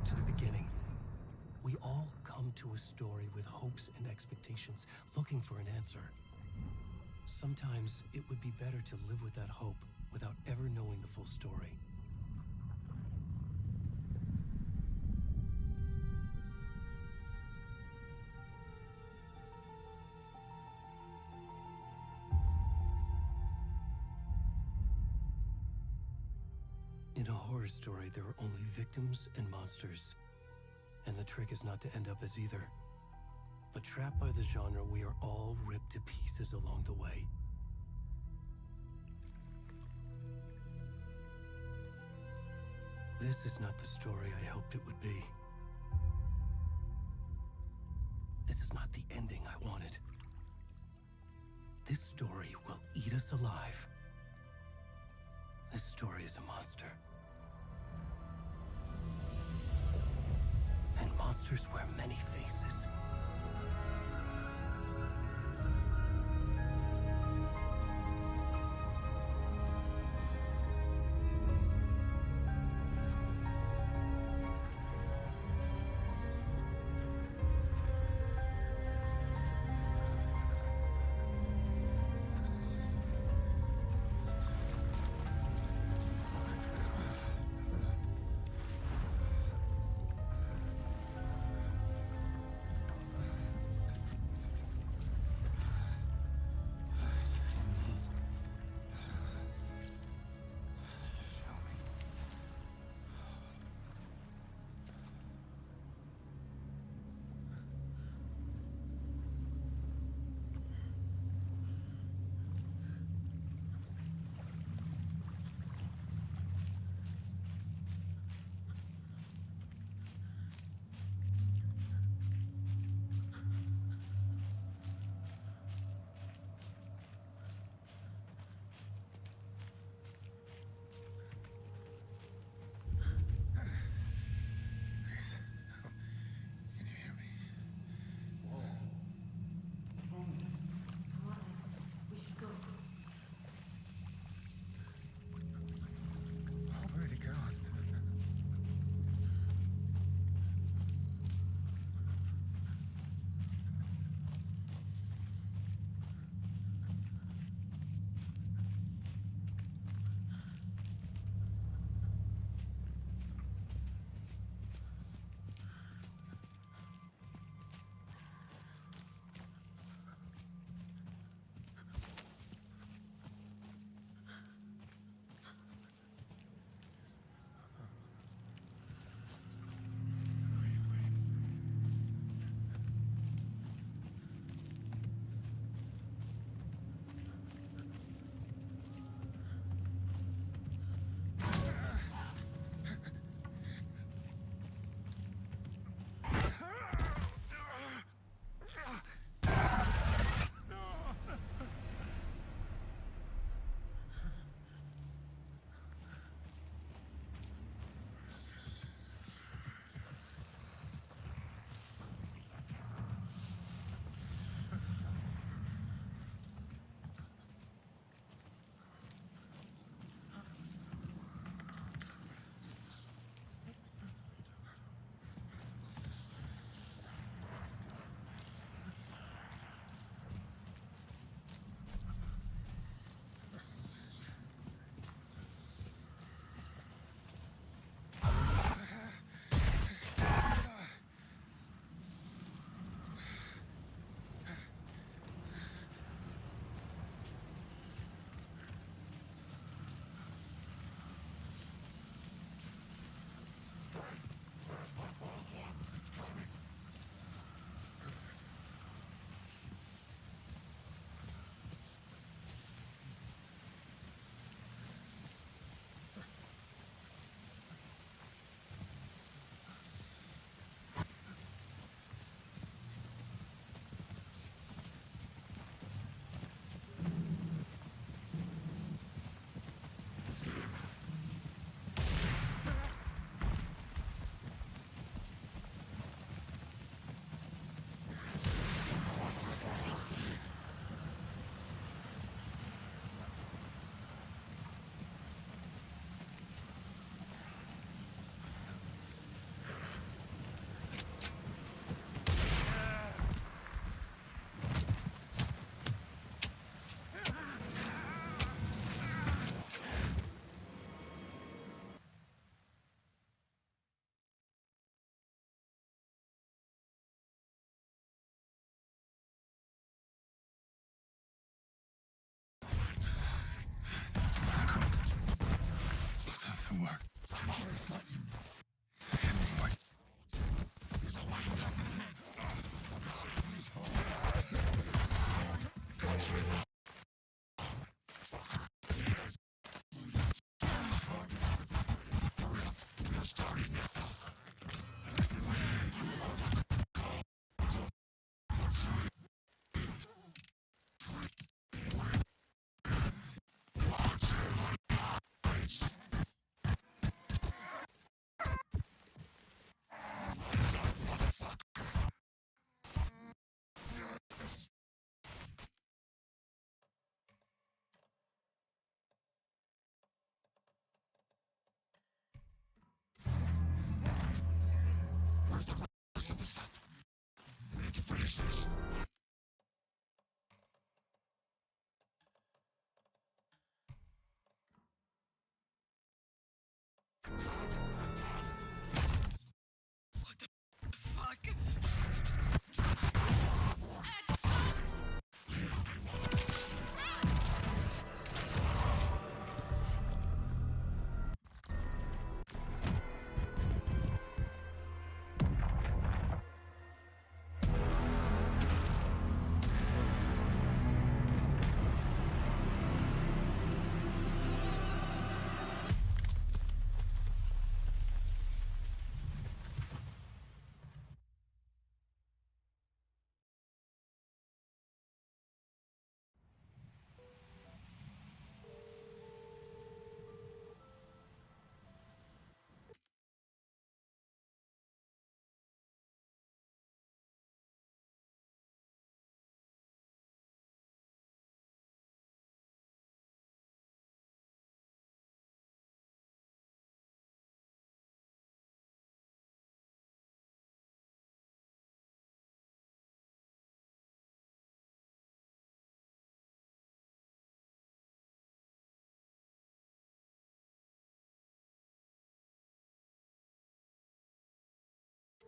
to the beginning. We all come to a story with hopes and expectations, looking for an answer. Sometimes it would be better to live with that hope without ever knowing the full story. In a horror story, there are only victims and monsters. And the trick is not to end up as either. But trapped by the genre, we are all ripped to pieces along the way. This is not the story I hoped it would be. This is not the ending I wanted. This story will eat us alive. This story is a monster. And monsters wear many faces.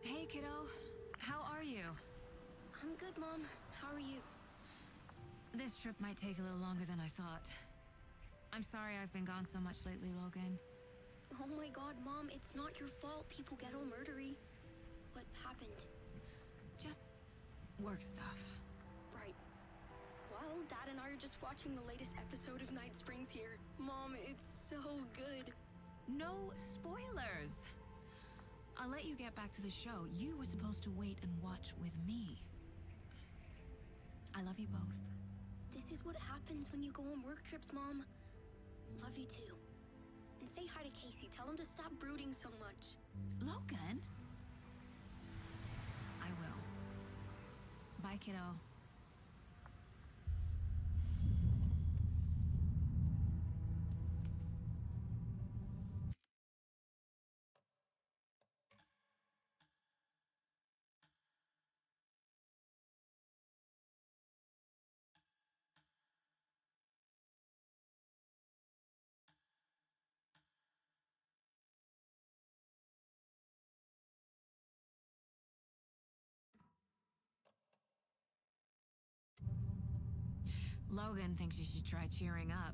Hey, kiddo. How are you? I'm good, Mom. How are you? This trip might take a little longer than I thought. I'm sorry I've been gone so much lately, Logan. Oh my god, Mom, it's not your fault people get all murdery. What happened? Just work stuff. Right. Well, Dad and I are just watching the latest episode of Night Springs here. Mom, it's so good. No spoilers! I'll let you get back to the show. You were supposed to wait and watch with me. I love you both. This is what happens when you go on work trips, Mom. Love you too. And say hi to Casey. Tell him to stop brooding so much. Logan? I will. Bye, kiddo. Logan thinks you should try cheering up.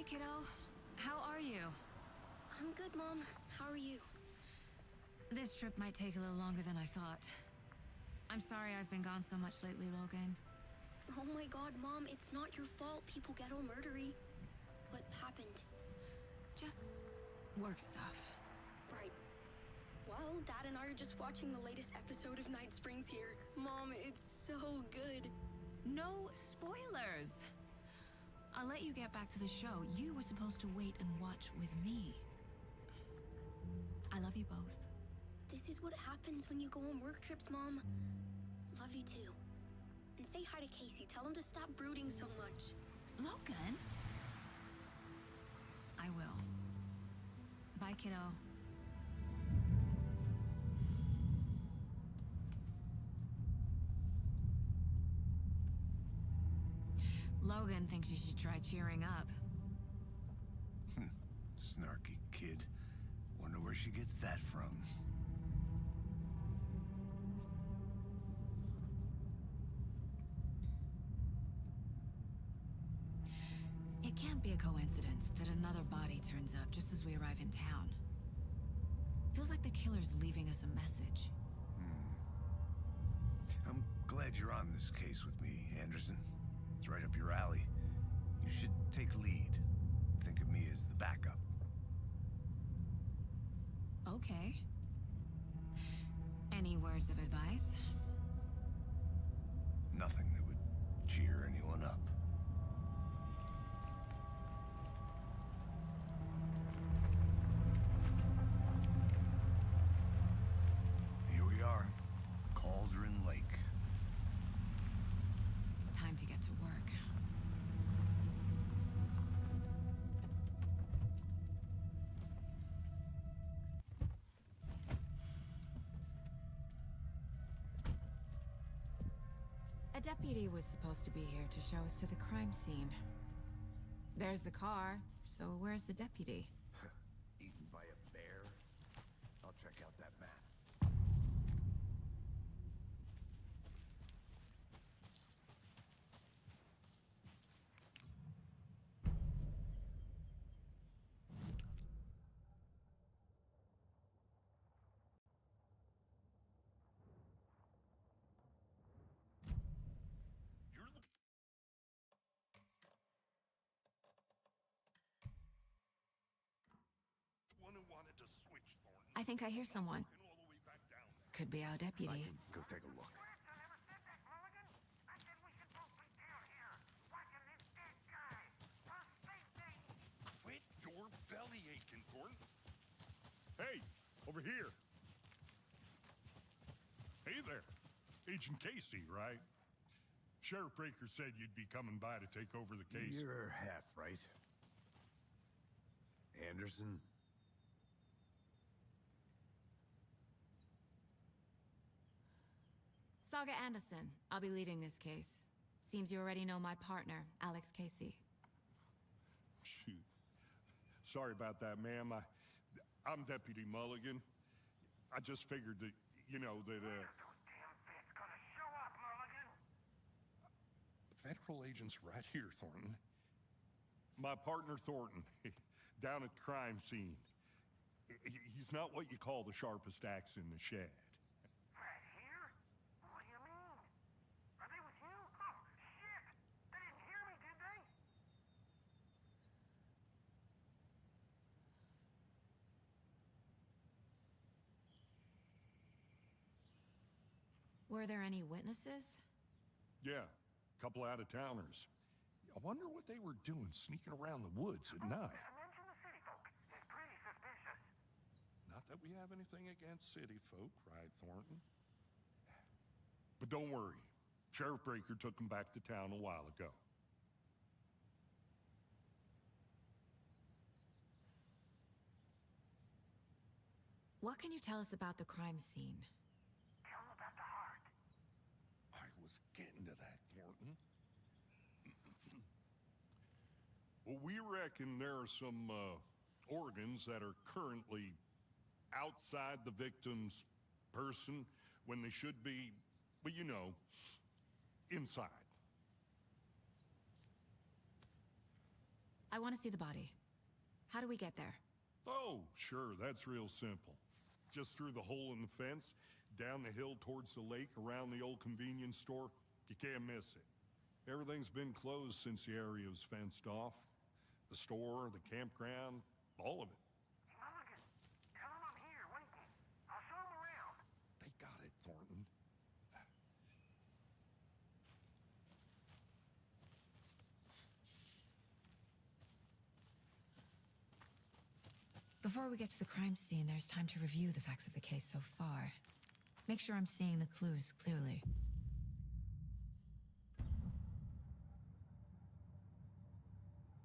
kiddo. How are you? I'm good, Mom. How are you? This trip might take a little longer than I thought. I'm sorry I've been gone so much lately, Logan. Oh my god, Mom, it's not your fault people get all murdery. What happened? Just work stuff. Right. Well, Dad and I are just watching the latest episode of Night Springs here. Mom, it's so good. No spoilers! I'll let you get back to the show. You were supposed to wait and watch with me. I love you both. This is what happens when you go on work trips, Mom. Love you too. And say hi to Casey. Tell him to stop brooding so much. Logan? I will. Bye, kiddo. Logan thinks you should try cheering up. Snarky kid. Wonder where she gets that from. It can't be a coincidence that another body turns up just as we arrive in town. Feels like the killer's leaving us a message. I'm glad you're on this case with me, Anderson. It's right up your alley. You should take lead. Think of me as the backup. Okay. Any words of advice? Nothing that would cheer anyone up. Here we are. Cauldron Lake. Time to get to work. A deputy was supposed to be here to show us to the crime scene. There's the car, so where's the deputy? Eaten by a bear? I'll check out that map. You're the one who wanted to switch, Thornton. I think I hear someone. And all the way back down there. Could be our I deputy. can go take a look. Quit your belly aching, Thornton. Hey, over here. Hey there. Agent Casey, right? Sheriff Breaker said you'd be coming by to take over the case. You're half right. Anderson? Saga Anderson. I'll be leading this case. Seems you already know my partner, Alex Casey. Shoot. Sorry about that, ma'am. I'm Deputy Mulligan. I just figured that, you know, that, Federal agent's right here, Thornton. My partner, Thornton, down at the crime scene. He's not what you call the sharpest axe in the shed. Right here? What do you mean? Are they with you? Oh, shit! They didn't hear me, did they? Were there any witnesses? Yeah, a couple out-of-towners. I wonder what they were doing sneaking around the woods at night. Mention the city folk. It's pretty suspicious. Not that we have anything against city folk, right, Thornton? But don't worry. Sheriff Breaker took them back to town a while ago. What can you tell us about the crime scene? Tell them about the heart. I was getting to that, Thornton. Well, we reckon there are some organs that are currently outside the victim's person when they should be, well, you know, inside. I want to see the body. How do we get there? Oh, sure, that's real simple. Just through the hole in the fence, down the hill towards the lake, around the old convenience store. You can't miss it. Everything's been closed since the area was fenced off. The store, the campground, all of it. Mulligan, tell him I'm here waiting. I'll show him around. They got it, Thornton. Before we get to the crime scene, there's time to review the facts of the case so far. Make sure I'm seeing the clues clearly.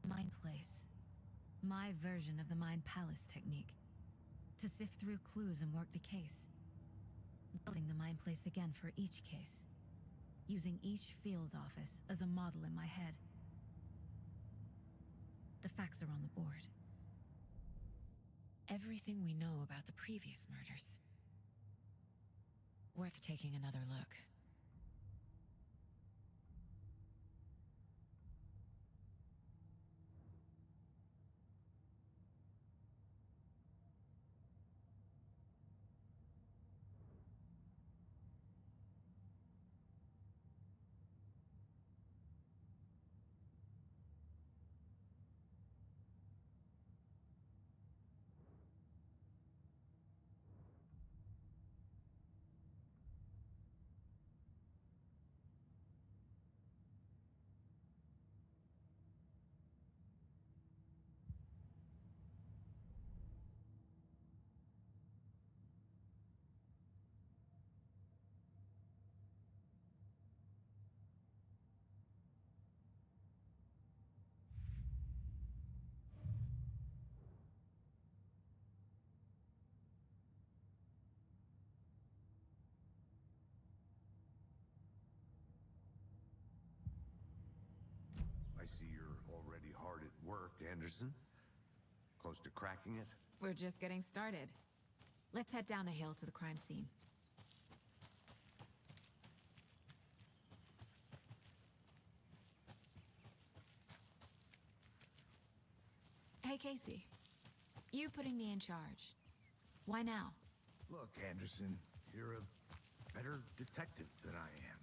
Mind Place. My version of the Mind Palace technique. To sift through clues and work the case. Building the Mind Place again for each case. Using each field office as a model in my head. The facts are on the board. Everything we know about the previous murders. Worth taking another look. I see you're already hard at work, Anderson. Close to cracking it? We're just getting started. Let's head down the hill to the crime scene. Hey, Casey. You putting me in charge. Why now? Look, Anderson, you're a better detective than I am.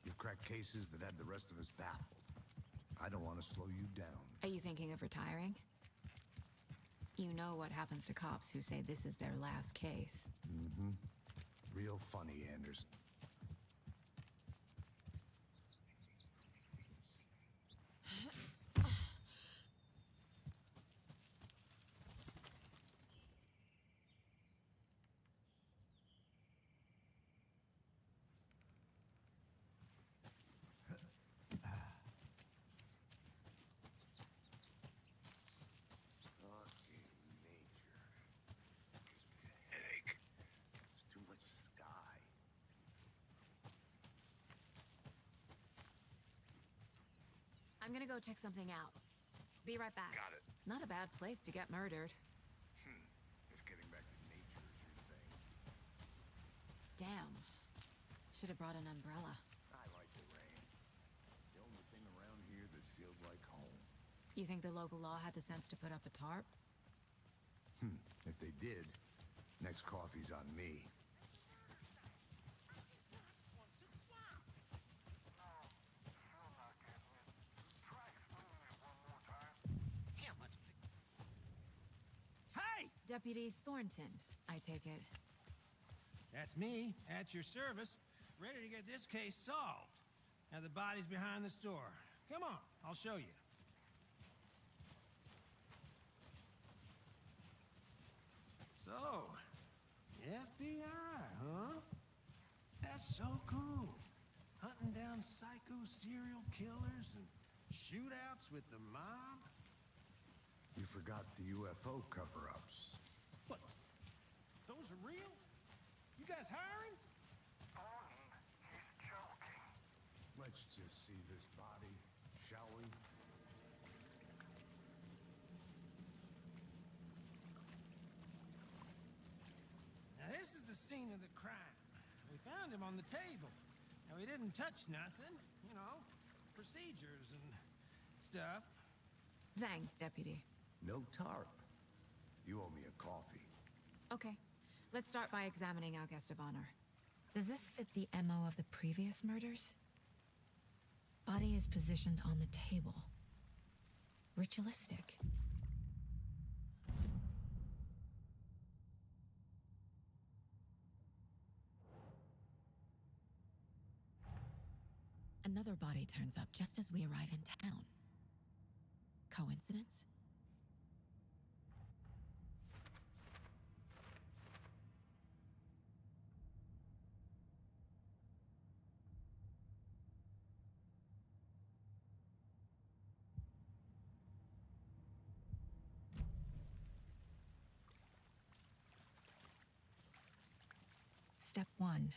You've cracked cases that had the rest of us baffled. I don't want to slow you down. Are you thinking of retiring? You know what happens to cops who say this is their last case. Mm-hmm. Real funny, Anderson. I'm gonna go check something out. Be right back. Got it. Not a bad place to get murdered. If getting back to nature is your thing. Damn. Should have brought an umbrella. I like the rain. The only thing around here that feels like home. You think the local law had the sense to put up a tarp? If they did, next coffee's on me. Deputy Thornton, I take it. That's me, at your service, ready to get this case solved. Now the body's behind the store. Come on, I'll show you. So, FBI, huh? That's so cool. Hunting down psycho serial killers and shootouts with the mob. You forgot the UFO cover-ups. What? Those are real? You guys hiring? Thornton, he's joking. Let's just see this body, shall we? Now this is the scene of the crime. We found him on the table. Now he didn't touch nothing, you know, procedures and stuff. Thanks, Deputy. No tarp. You owe me a coffee. Okay, let's start by examining our guest of honor. Does this fit the MO of the previous murders? Body is positioned on the table. Ritualistic. Another body turns up just as we arrive in town. Coincidence? Step 1.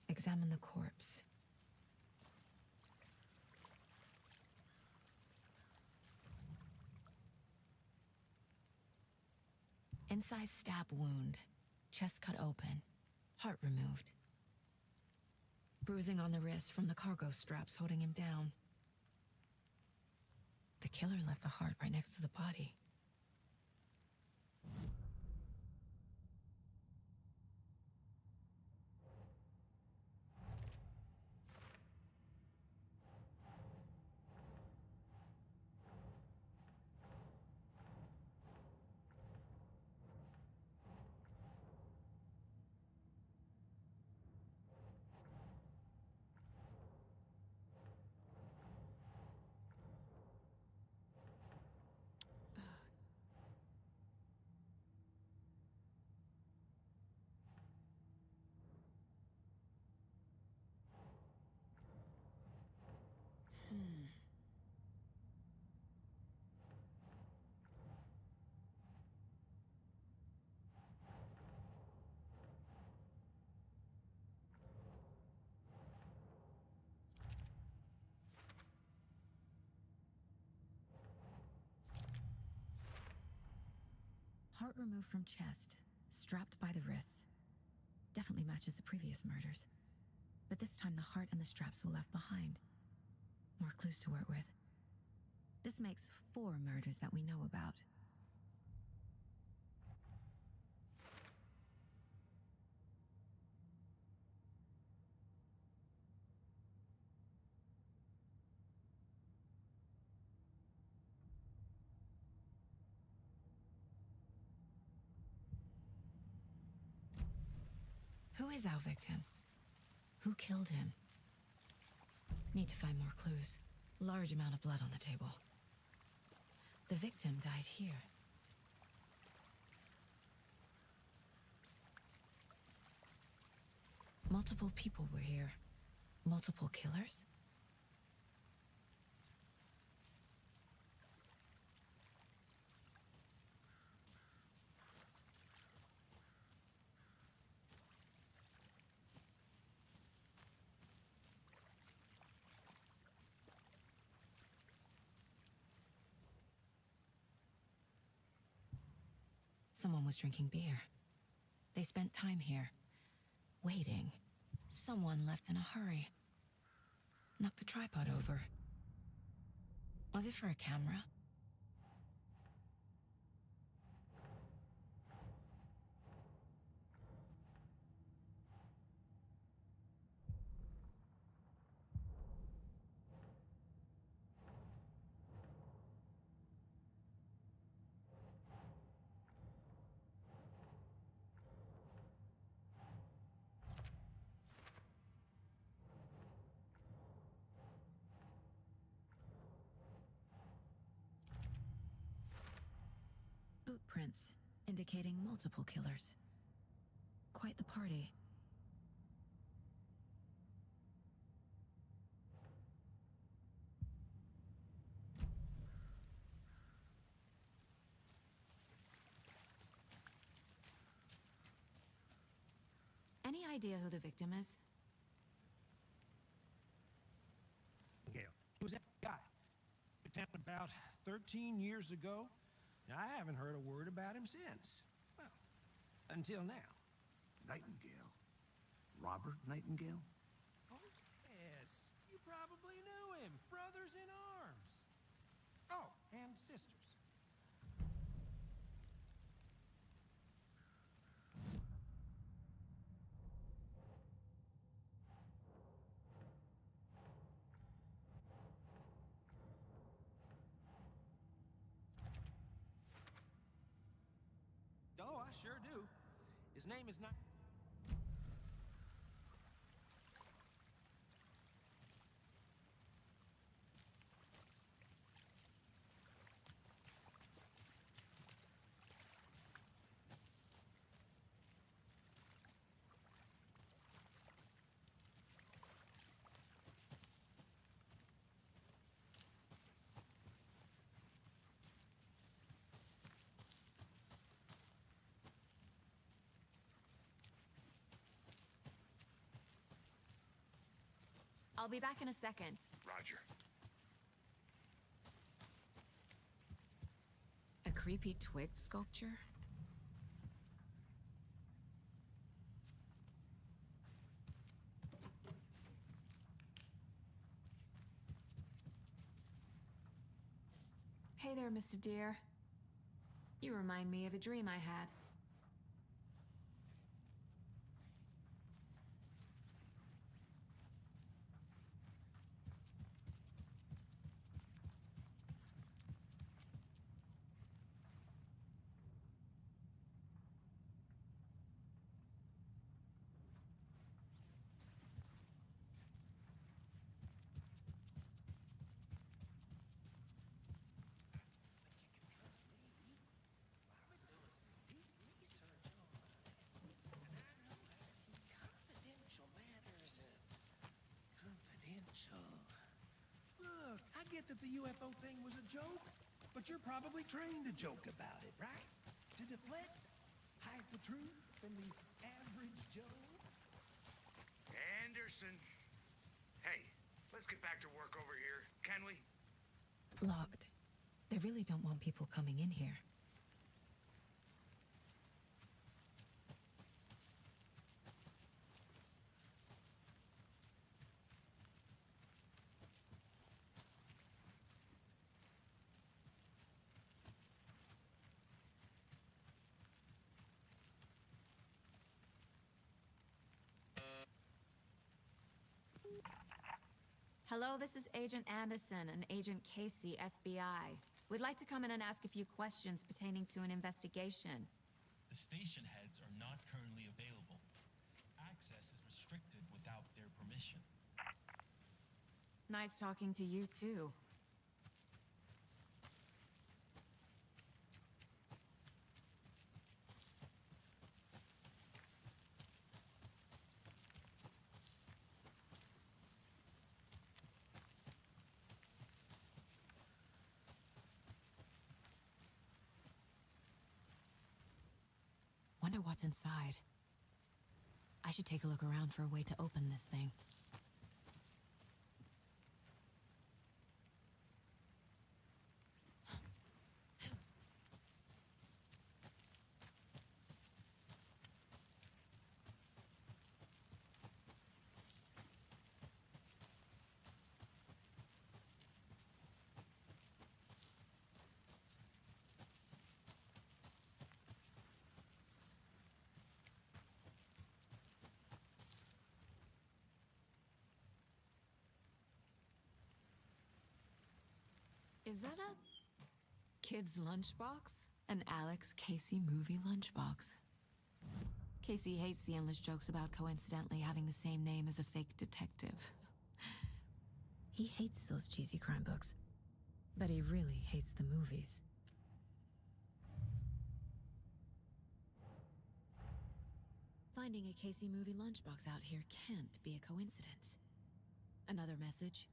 Examine the corpse. Incised stab wound. Chest cut open. Heart removed. Bruising on the wrist from the cargo straps holding him down. The killer left the heart right next to the body. Heart removed from chest, strapped by the wrists. Definitely matches the previous murders. But this time the heart and the straps were left behind. More clues to work with. This makes 4 murders that we know about. Who is our victim? Who killed him? Need to find more clues. Large amount of blood on the table. The victim died here. Multiple people were here. Multiple killers? Someone was drinking beer. They spent time here, waiting. Someone left in a hurry. Knocked the tripod over. Was it for a camera? Boot prints, indicating multiple killers. Quite the party. Any idea who the victim is? Gale. Who's that guy? The town about 13 years ago. I haven't heard a word about him since. Well, until now. Nightingale? Robert Nightingale? Oh, yes. You probably knew him. Brothers in arms. Oh, and sisters. Oh, I sure do. His name is not... I'll be back in a second. Roger. A creepy twig sculpture? Hey there, Mr. Deer. You remind me of a dream I had. Look, I get that the UFO thing was a joke, but you're probably trained to joke about it, right? To deflect, hide the truth from the average Joe. Anderson. Hey, let's get back to work over here, can we? Locked. They really don't want people coming in here. Hello, this is Agent Anderson and Agent Casey, FBI. We'd like to come in and ask a few questions pertaining to an investigation. The station heads are not currently available. Access is restricted without their permission. Nice talking to you, too. Wonder what's inside. I should take a look around for a way to open this thing. Is that a kid's lunchbox? An Alex Casey movie lunchbox. Casey hates the endless jokes about coincidentally having the same name as a fake detective. He hates those cheesy crime books, but he really hates the movies. Finding a Casey movie lunchbox out here can't be a coincidence. Another message?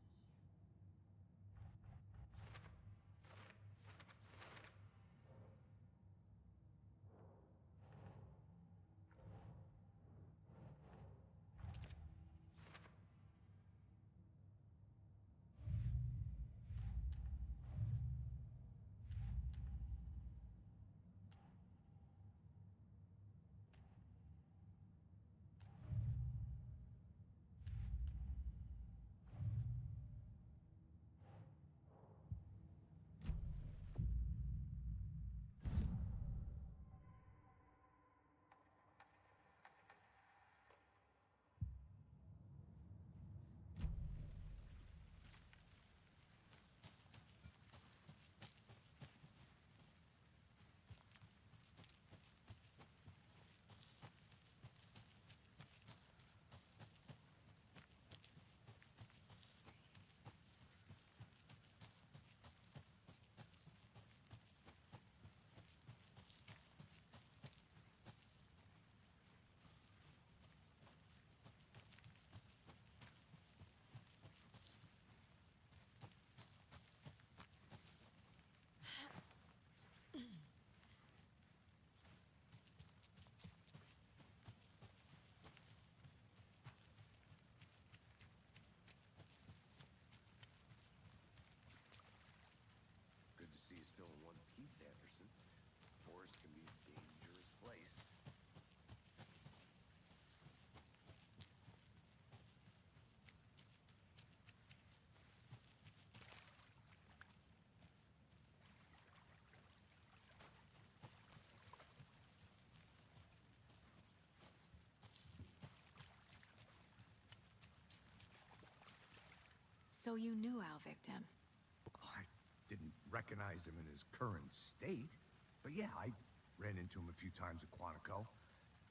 peace, Anderson. Forest can be a dangerous place. So you knew our victim. I didn't recognize him in his current state, but yeah, I ran into him a few times at Quantico.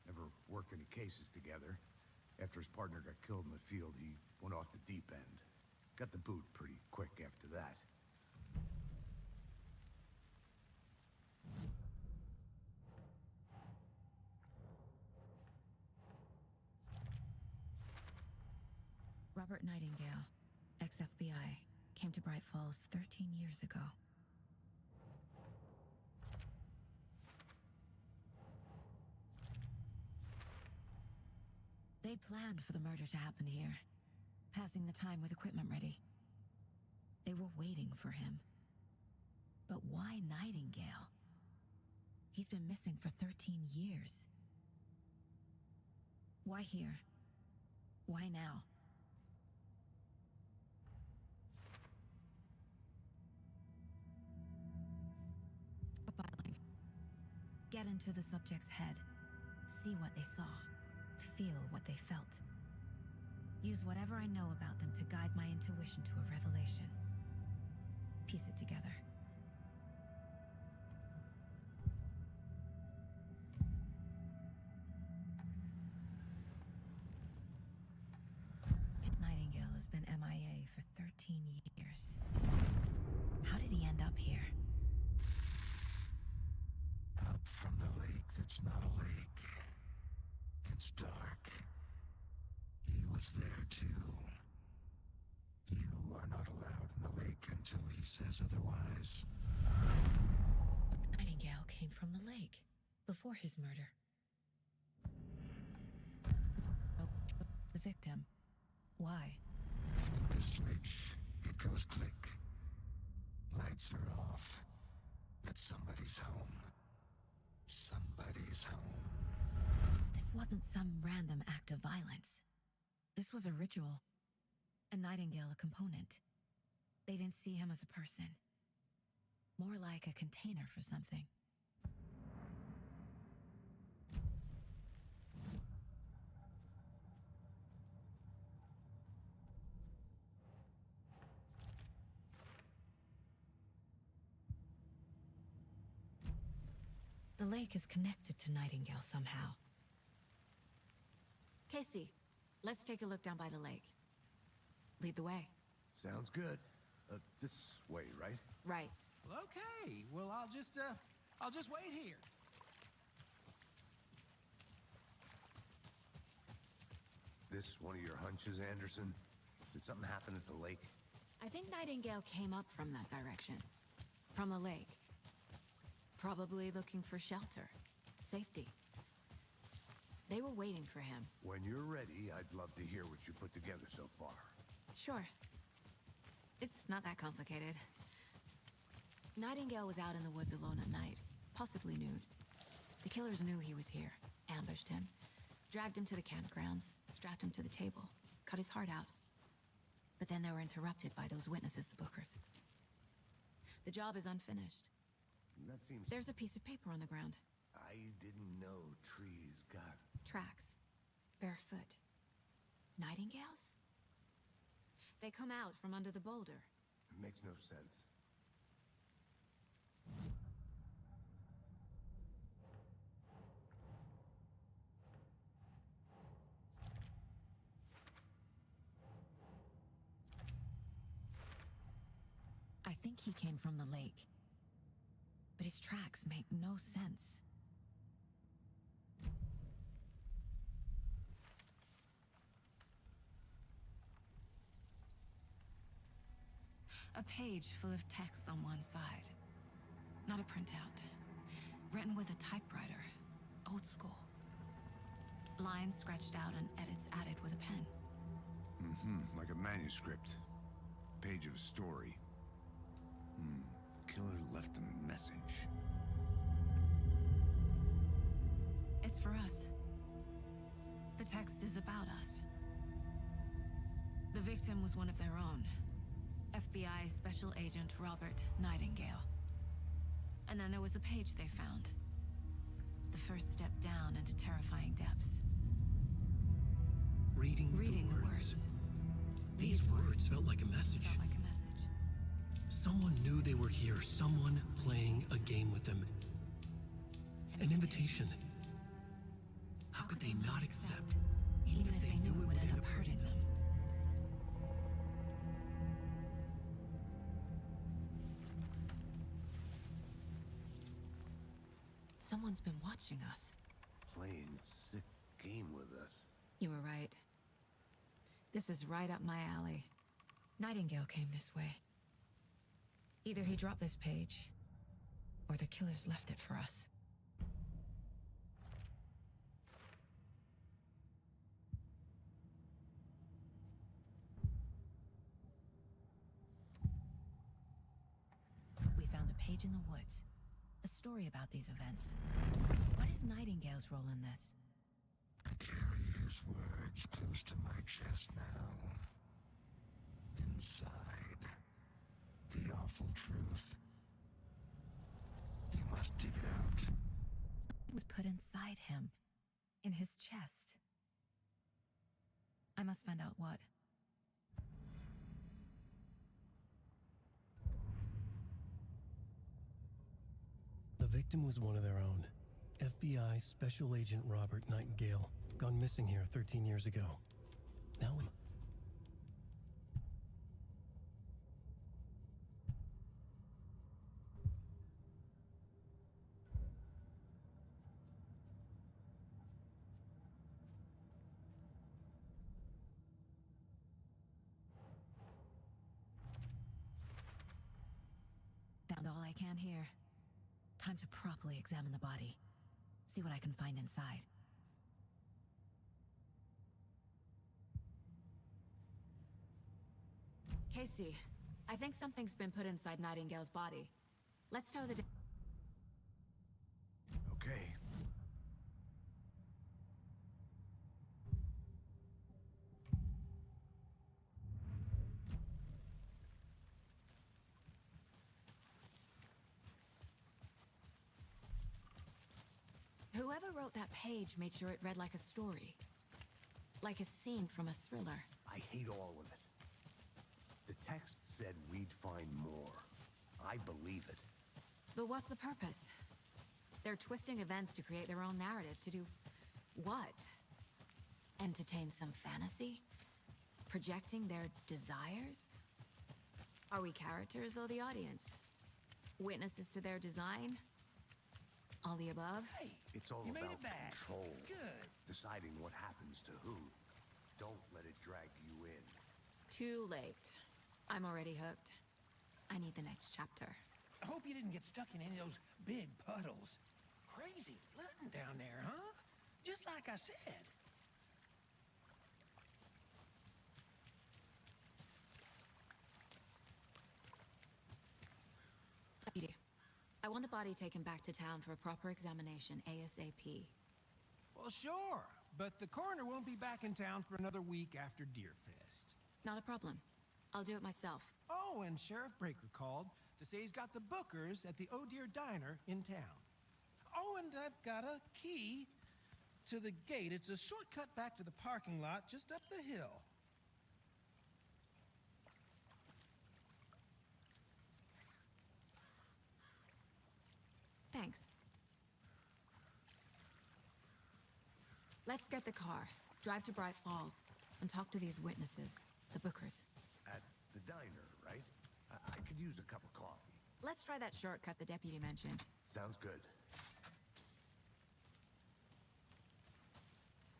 Never worked any cases together. After his partner got killed in the field, he went off the deep end. Got the boot pretty quick after that. Robert Nightingale, ex-FBI, came to Bright Falls 13 years ago. They planned for the murder to happen here, passing the time with equipment ready. They were waiting for him. But why Nightingale? He's been missing for 13 years. Why here? Why now? Profiling. Get into the subject's head. See what they saw. Feel what they felt. Use whatever I know about them to guide my intuition to a revelation. Piece it together. Nightingale has been MIA for 13 years. How did he end up here? Up from the lake that's not a lake. It's dark. He was there too. You are not allowed in the lake until he says otherwise. But Nightingale came from the lake before his murder. Oh, the victim. Why? The switch, it goes click. Lights are off. But somebody's home. Somebody's home. This wasn't some random act of violence. This was a ritual. And Nightingale a component. They didn't see him as a person. More like a container for something. The lake is connected to Nightingale somehow. Casey, let's take a look down by the lake. Lead the way. Sounds good. This way, right? Right. Well, okay. Well, I'll just wait here. This one of your hunches, Anderson? Did something happen at the lake? I think Nightingale came up from that direction. From the lake. Probably looking for shelter. Safety. They were waiting for him. When you're ready, I'd love to hear what you put together so far. Sure. It's not that complicated. Nightingale was out in the woods alone at night, possibly nude. The killers knew he was here, ambushed him, dragged him to the campgrounds, strapped him to the table, cut his heart out. But then they were interrupted by those witnesses, the Bookers. The job is unfinished. That seems... There's a piece of paper on the ground. I didn't know trees got... Tracks. Barefoot. Nightingales? They come out from under the boulder. It makes no sense. I think he came from the lake. But his tracks make no sense. A page full of text on one side. Not a printout. Written with a typewriter. Old school. Lines scratched out and edits added with a pen. Like a manuscript. Page of a story. killer left a message. It's for us. The text is about us. The victim was one of their own. FBI Special Agent Robert Nightingale. And then there was the page they found. The first step down into terrifying depths. Reading the words. words. These words felt like a message. Felt like a message. Someone knew they were here. Someone playing a game with them. An invitation. How could they not accept? Even if they knew it would end up hurting them. Someone's been watching us. Playing a sick game with us. You were right. This is right up my alley. Nightingale came this way. Either he dropped this page, or the killers left it for us. We found a page in the woods. A story about these events. What is Nightingale's role in this? I carry his words close to my chest now. Inside, the awful truth. You must dig it out. It was put inside him. In his chest. I must find out what. The victim was one of their own. FBI Special Agent Robert Nightingale, gone missing here 13 years ago. Now we... Found all I can here. Time to properly examine the body. See what I can find inside. Casey, I think something's been put inside Nightingale's body. Let's tow the... Okay. Whoever wrote that page made sure it read like a story. Like a scene from a thriller. I hate all of it. The text said we'd find more. I believe it. But what's the purpose? They're twisting events to create their own narrative. To do what? Entertain some fantasy? Projecting their desires? Are we characters or the audience? Witnesses to their design? All the above? Hey, It's all you made about it back. control. Good. Deciding what happens to who. Don't let it drag you in. Too late. I'm already hooked. I need the next chapter. I hope you didn't get stuck in any of those big puddles. Crazy flooding down there, huh? Just like I said. Deputy, I want the body taken back to town for a proper examination ASAP. Well, sure. But the coroner won't be back in town for another week after Deerfest. Not a problem. I'll do it myself. Oh, and Sheriff Breaker called to say he's got the Bookers at the Oh Dear Diner in town. Oh, and I've got a key to the gate. It's a shortcut back to the parking lot just up the hill. Thanks. Let's get the car, drive to Bright Falls, and talk to these witnesses, the Bookers. At the diner, right? I could use a cup of coffee. Let's try that shortcut the deputy mentioned. Sounds good.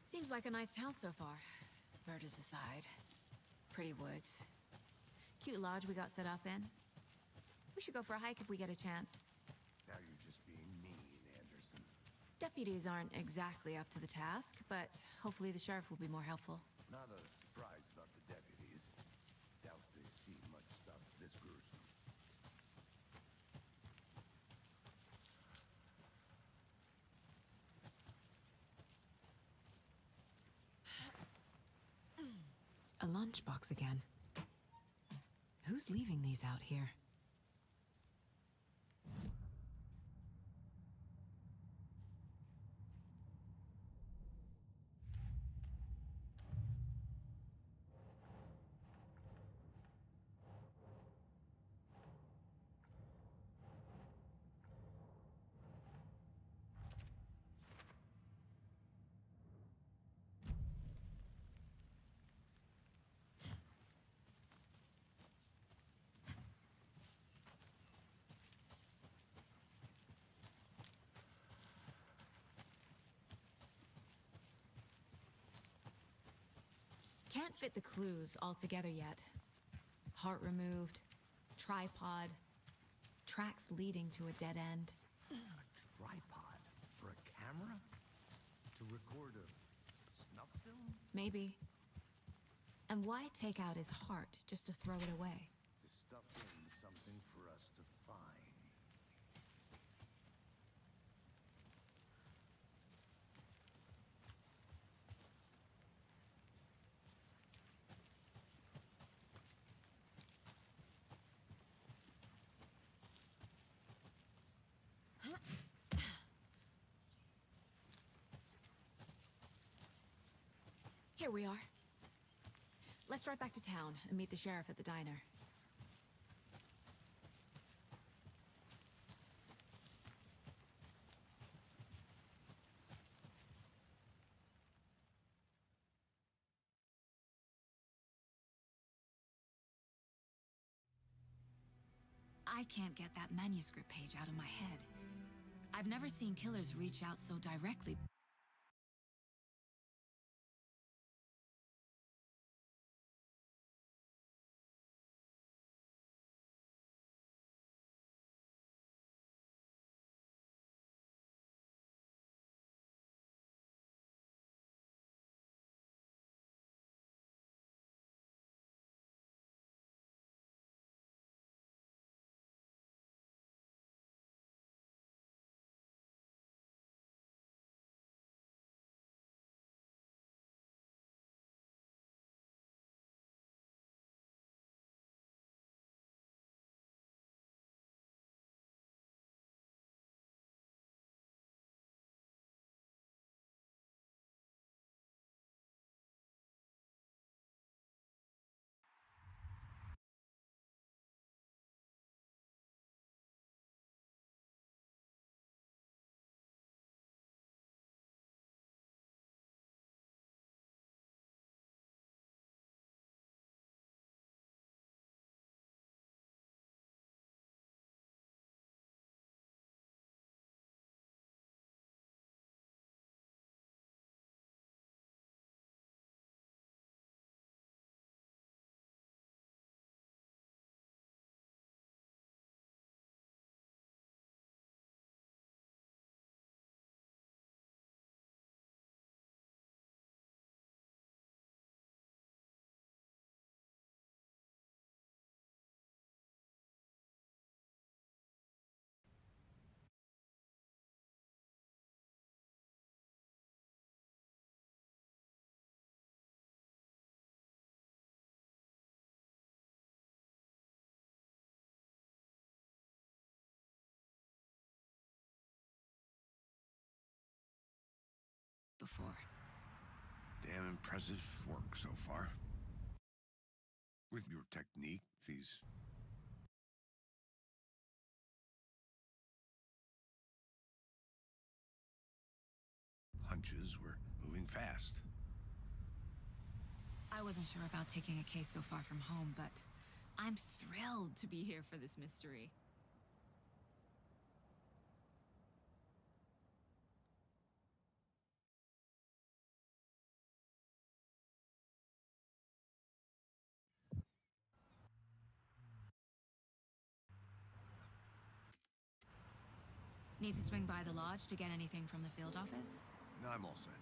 Seems like a nice town so far. Murders aside. Pretty woods. Cute lodge we got set up in. We should go for a hike if we get a chance. Now you're just being mean, Anderson. Deputies aren't exactly up to the task, but hopefully the sheriff will be more helpful. Not a surprise about the deputies. Doubt they've seen much stuff this gruesome. A lunchbox again. Who's leaving these out here? Can't fit the clues all together yet. Heart removed, tripod, tracks leading to a dead end. A tripod? For a camera? To record a snuff film? Maybe. And why take out his heart just to throw it away? To stuff in something for us to find. Here we are. Let's drive back to town and meet the sheriff at the diner. I can't get that manuscript page out of my head. I've never seen killers reach out so directly. Before. Damn impressive work so far. With your technique, these hunches were moving fast. I wasn't sure about taking a case so far from home, but I'm thrilled to be here for this mystery. Need to swing by the lodge to get anything from the field office? No, I'm all set.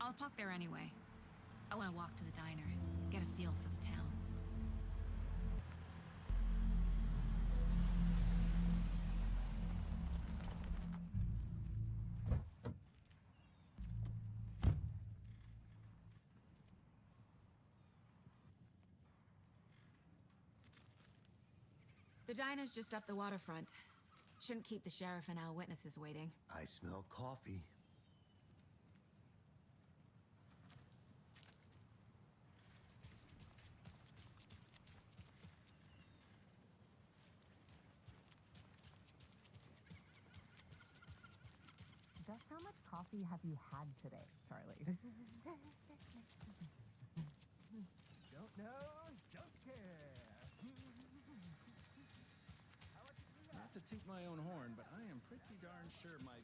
I'll park there anyway. I want to walk to the diner, get a feel for the town. The diner's just up the waterfront. Shouldn't keep the sheriff and our witnesses waiting. I smell coffee. Just how much coffee have you had today, Charlie? Don't know, don't care. Not to toot my own horn, but I am pretty darn sure my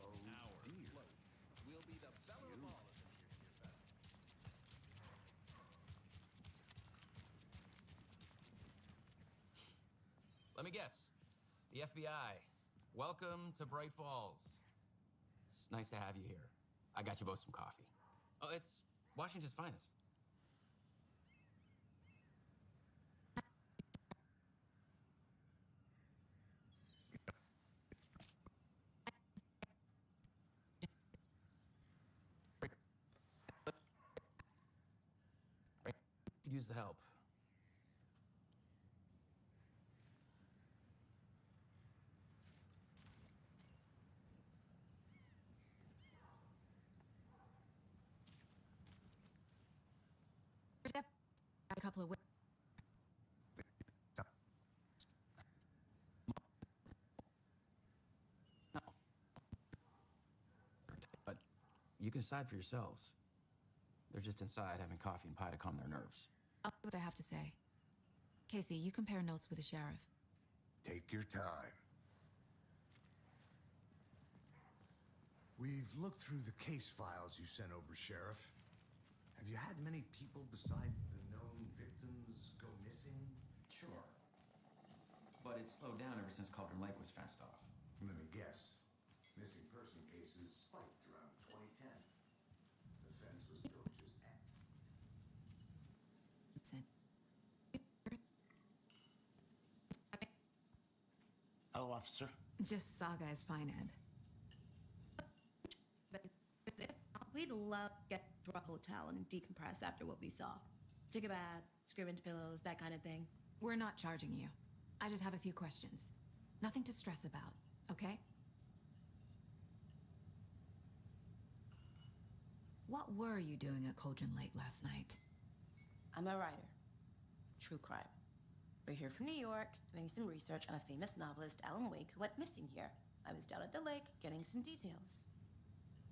Oh, dear. will be the belle of all of this year's Beer Fest. Let me guess. The FBI. Welcome to Bright Falls. It's nice to have you here. I got you both some coffee. Oh, it's Washington's finest. Could use the help. A couple of But you can decide for yourselves. They're just inside having coffee and pie to calm their nerves. I'll see what they have to say. Casey, you compare notes with the sheriff. Take your time. We've looked through the case files you sent over, Sheriff. Have you had many people besides the known victims go missing? Sure. But it's slowed down ever since Cauldron Lake was fenced off. Let me guess. Missing person cases spiked around 2010. The fence was built just after. Hello, officer. Just saw guys fine Ed. We'd love to get to a hotel and decompress after what we saw. Take a bath, scream into pillows, that kind of thing. We're not charging you. I just have a few questions. Nothing to stress about, okay? What were you doing at Cauldron Lake last night? I'm a writer. True crime. We're here from New York, doing some research on a famous novelist, Alan Wake, who went missing here. I was down at the lake, getting some details.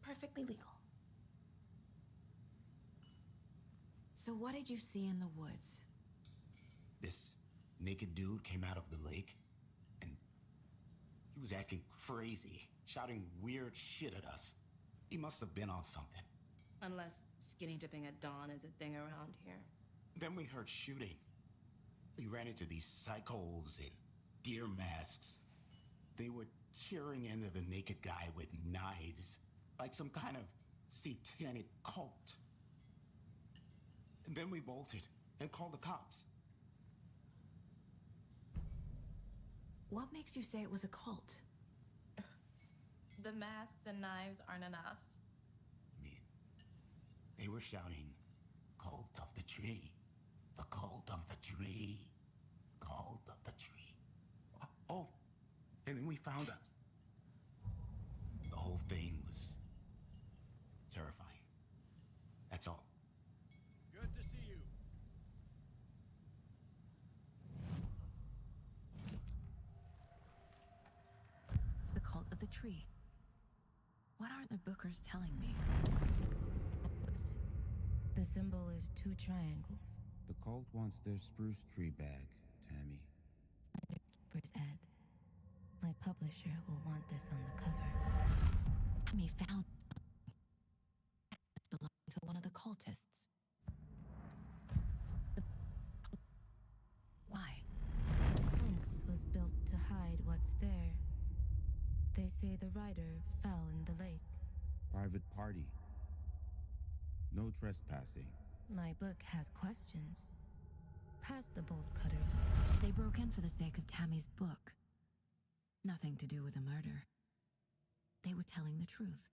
Perfectly legal. So what did you see in the woods? This naked dude came out of the lake, and he was acting crazy, shouting weird shit at us. He must have been on something. Unless skinny dipping at dawn is a thing around here. Then we heard shooting. We ran into these psychos in deer masks. They were tearing into the naked guy with knives, like some kind of satanic cult. And then we bolted and called the cops. What makes you say it was a cult? The masks and knives aren't enough. They were shouting, "Cult of the tree, the cult of the tree, cult of the tree." Oh, and then we found out. The whole thing was terrifying. That's all. Good to see you. The cult of the tree. What aren't the Bookers telling me? The symbol is 2 triangles. The cult wants their spruce tree back, Tammy. Where's Ed? My publisher will want this on the cover. Tammy found it belonged to one of the cultists. Why? The fence was built to hide what's there. They say the writer fell in the lake. Private party. No trespassing. My book has questions. Past the bolt cutters. They broke in for the sake of Tammy's book. Nothing to do with a murder. They were telling the truth.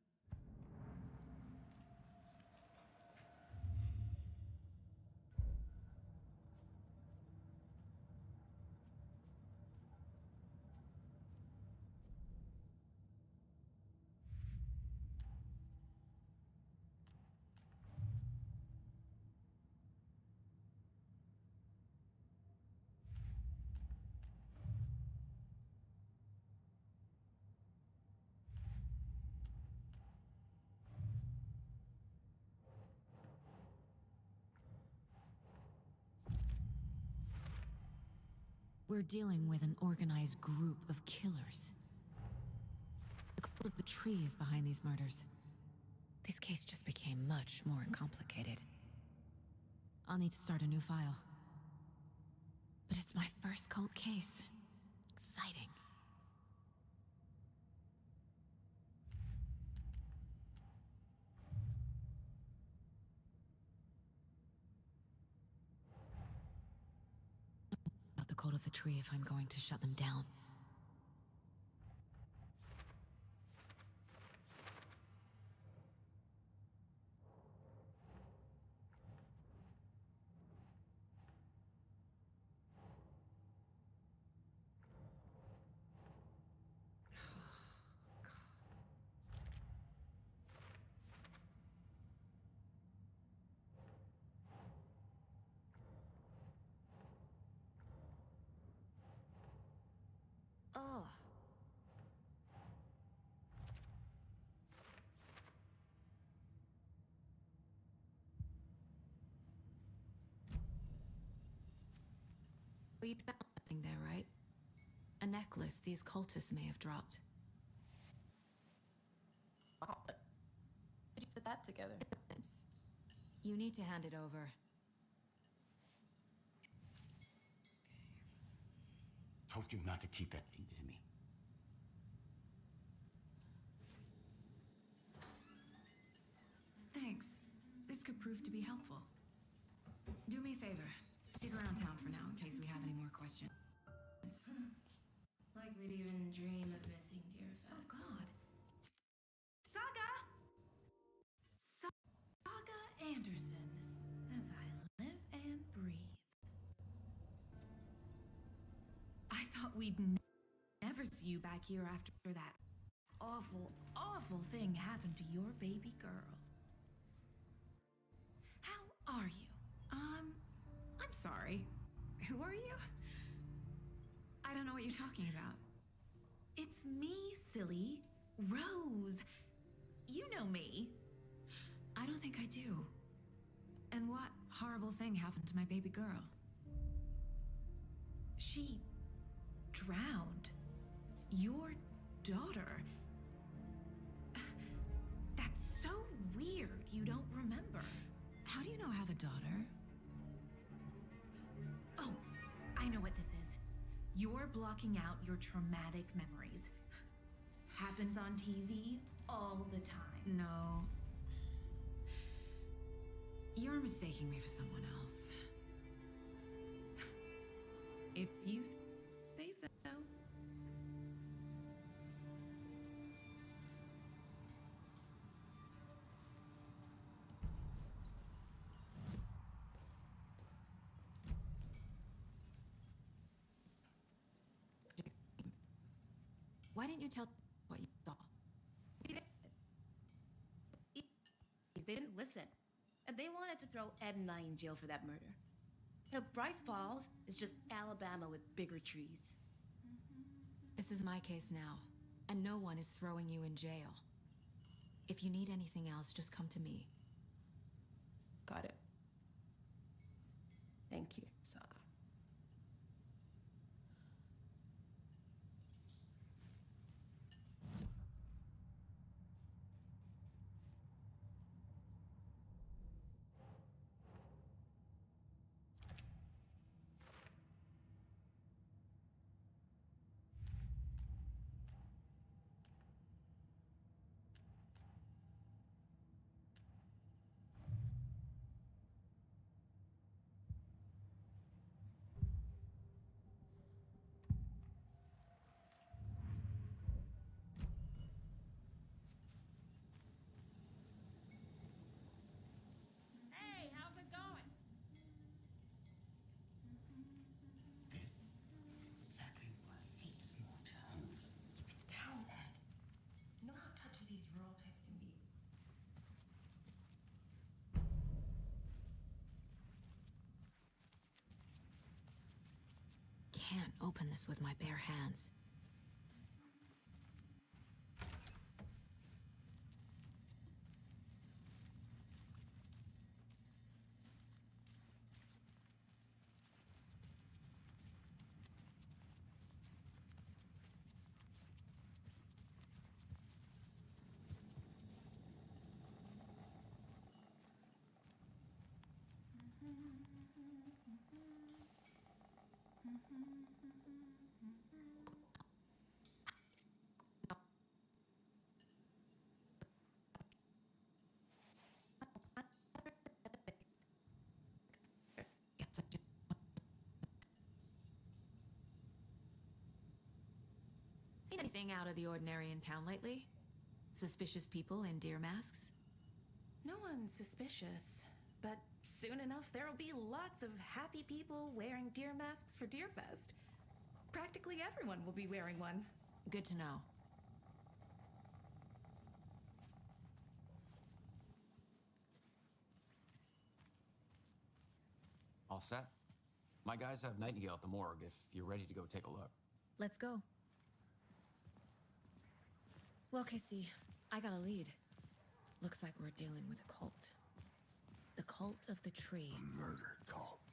We're dealing with an organized group of killers. The cult of the tree is behind these murders. This case just became much more complicated. I'll need to start a new file. But it's my first cult case. Exciting. About the cult of the tree if I'm going to shut them down. Oh. We found something there, right? A necklace these cultists may have dropped. Wow. Did you put that together? You need to hand it over. Told you not to keep that thing to me. Thanks. This could prove to be helpful. Do me a favor. Stick around town for now in case we have any more questions. Like we'd even dream of missing Deerfest. Oh, God. Saga! Saga Anderson, as I live and breathe. I thought we'd never see you back here after that awful, awful thing happened to your baby girl. How are you? I'm sorry. Who are you? I don't know what you're talking about. It's me, silly. Rose. You know me. I don't think I do. And what horrible thing happened to my baby girl? She drowned. Your daughter. That's so weird you don't remember. How do you know I have a daughter? Oh, I know what this is. You're blocking out your traumatic memories. Happens on TV all the time. No. You're mistaking me for someone else. If you say so. Why didn't you tell what you saw? They didn't listen. And they wanted to throw Ed and I in jail for that murder. You know, Bright Falls is just Alabama with bigger trees. This is my case now, and no one is throwing you in jail. If you need anything else, just come to me. Got it. Thank you, Saga. Hey, how's it going? This is exactly why I hate small towns. Down, Ed. You know how touchy these rural types can be. Can't open this with my bare hands. Seen anything out of the ordinary in town lately? Suspicious people in deer masks? No one's suspicious, but soon enough there'll be lots of happy people wearing deer masks for Deerfest. Practically everyone will be wearing one. Good to know. All set? My guys have Nightingale at the morgue if you're ready to go take a look. Let's go. Well, Casey, I got a lead. Looks like we're dealing with a cult. The Cult of the Tree. A murder cult.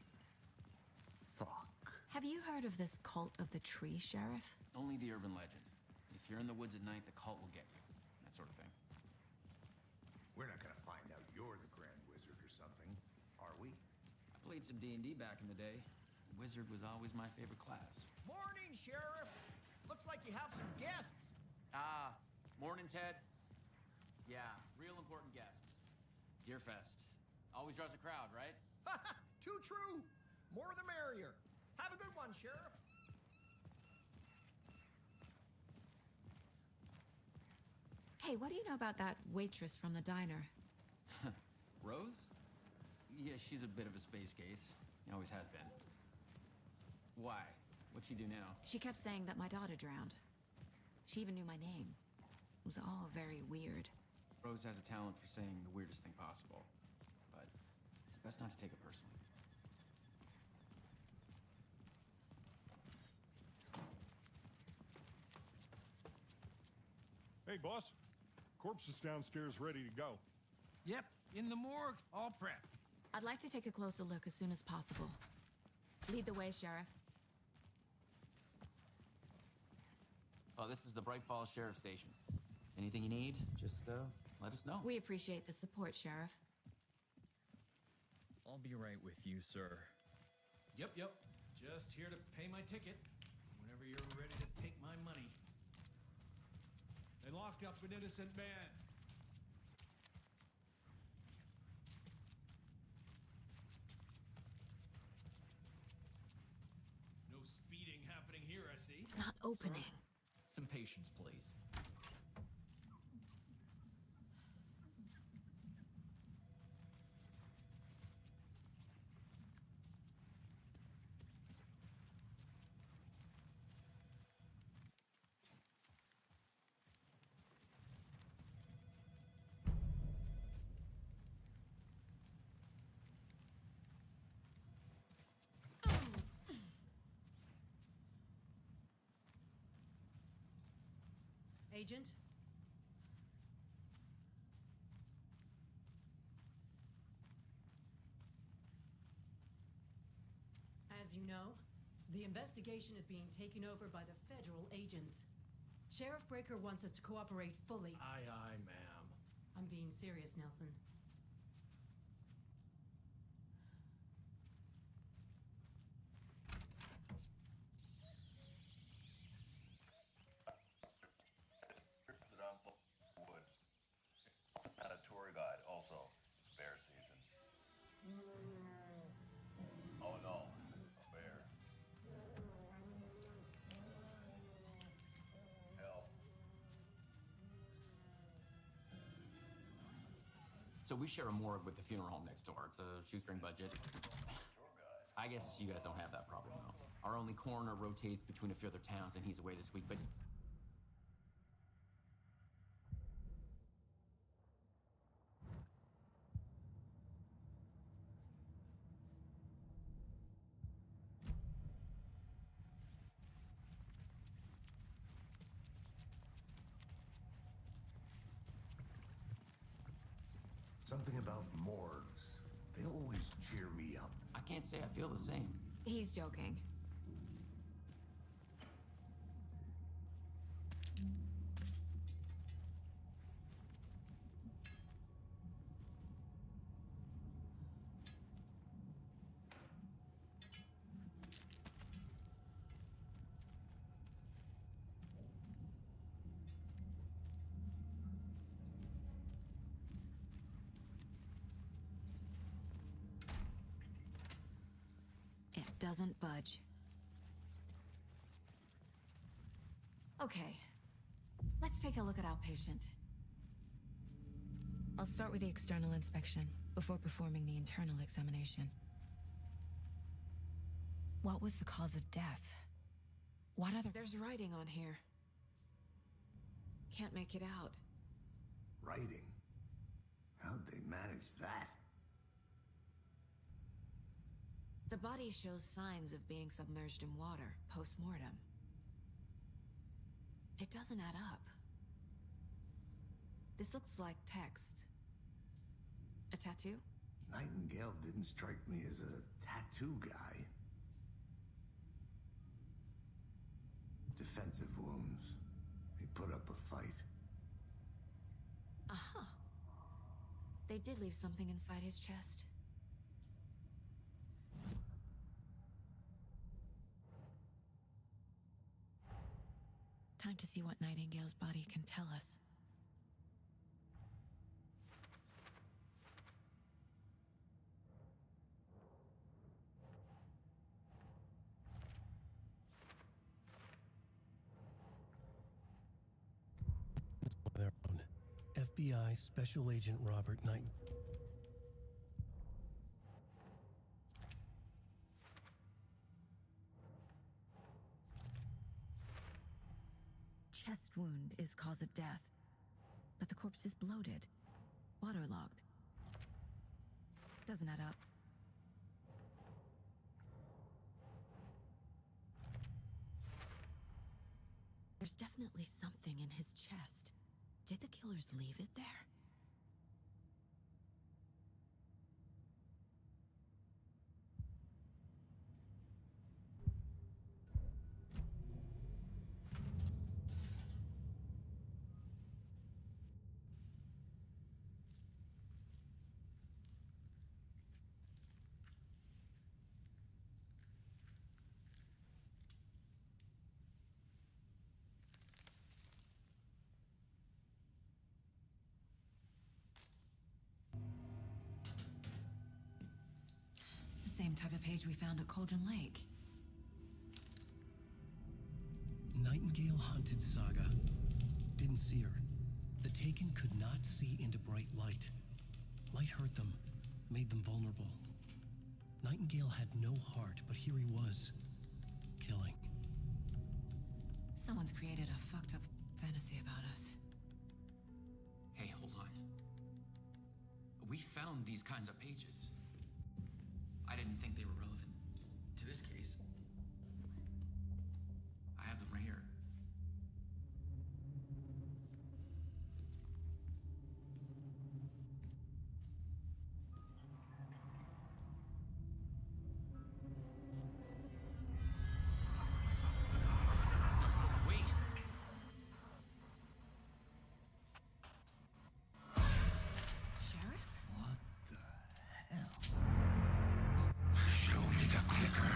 Fuck. Have you heard of this Cult of the Tree, Sheriff? Only the urban legend. If you're in the woods at night, the cult will get you. That sort of thing. We're not gonna find out you're the Grand Wizard or something, are we? I played some D&D back in the day. Wizard was always my favorite class. Morning, Sheriff. Looks like you have some guests. Morning, Ted. Yeah, real important guests. Deerfest. Always draws a crowd, right? Too true. More the merrier. Have a good one, Sheriff. Hey, what do you know about that waitress from the diner? Rose? Yeah, she's a bit of a space case. Always has been. Why? What'd she do now? She kept saying that my daughter drowned. She even knew my name. It was all very weird. Rose has a talent for saying the weirdest thing possible. But it's best not to take it personally. Hey, boss. Corpse is downstairs ready to go. Yep, in the morgue, all prepped. I'd like to take a closer look as soon as possible. Lead the way, Sheriff. Oh, this is the Bright Falls Sheriff Station. Anything you need, just let us know. We appreciate the support, Sheriff. I'll be right with you, sir. Yep. Just here to pay my ticket. Whenever you're ready to take my money. They locked up an innocent man. No speeding happening here, I see. It's not opening. Some patience, please. Agent? As you know, the investigation is being taken over by the federal agents. Sheriff Breaker wants us to cooperate fully. Aye, ma'am. I'm being serious, Nelson. So we share a morgue with the funeral home next door. It's a shoestring budget. I guess you guys don't have that problem, though. Our only coroner rotates between a few other towns, and he's away this week, but... Something about morgues. They always cheer me up. I can't say I feel the same. He's joking. doesn't budge. Okay. Let's take a look at outpatient. I'll start with the external inspection before performing the internal examination. What was the cause of death? What other— There's writing on here. Can't make it out. Writing? How'd they manage that? The body shows signs of being submerged in water post-mortem. It doesn't add up. This looks like text. A tattoo? Nightingale didn't strike me as a tattoo guy. Defensive wounds. He put up a fight. Aha. They did leave something inside his chest. Time to see what Nightingale's body can tell us. Their own. FBI Special Agent Robert Knight. Chest wound is cause of death, but the corpse is bloated, waterlogged. Doesn't add up. There's definitely something in his chest. Did the killers leave it there? Same type of page we found at Cauldron Lake. Nightingale Haunted Saga. Didn't see her. The Taken could not see into bright light. Light hurt them, made them vulnerable. Nightingale had no heart, but here he was, killing. Someone's created a fucked up fantasy about us. Hey, hold on. We found these kinds of pages. I didn't think they were relevant to this case. I have them right here. Wait! Sheriff? What the hell? Show me the clicker.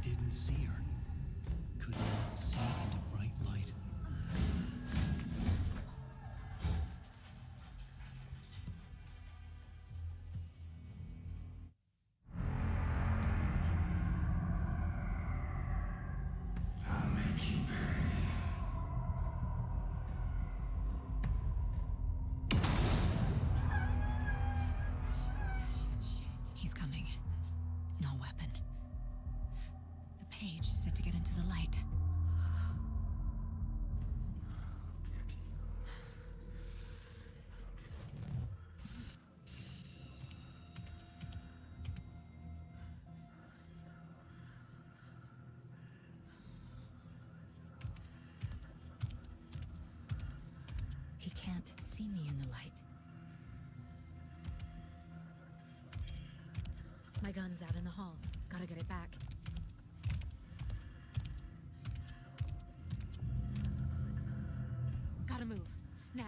Didn't see her. Could not see into bright light. I'll make you pay. He's coming. No weapon. The page set to get into the light. He can't see me in the light. My gun's out in the hall. Gotta get it back. Gotta move. Now.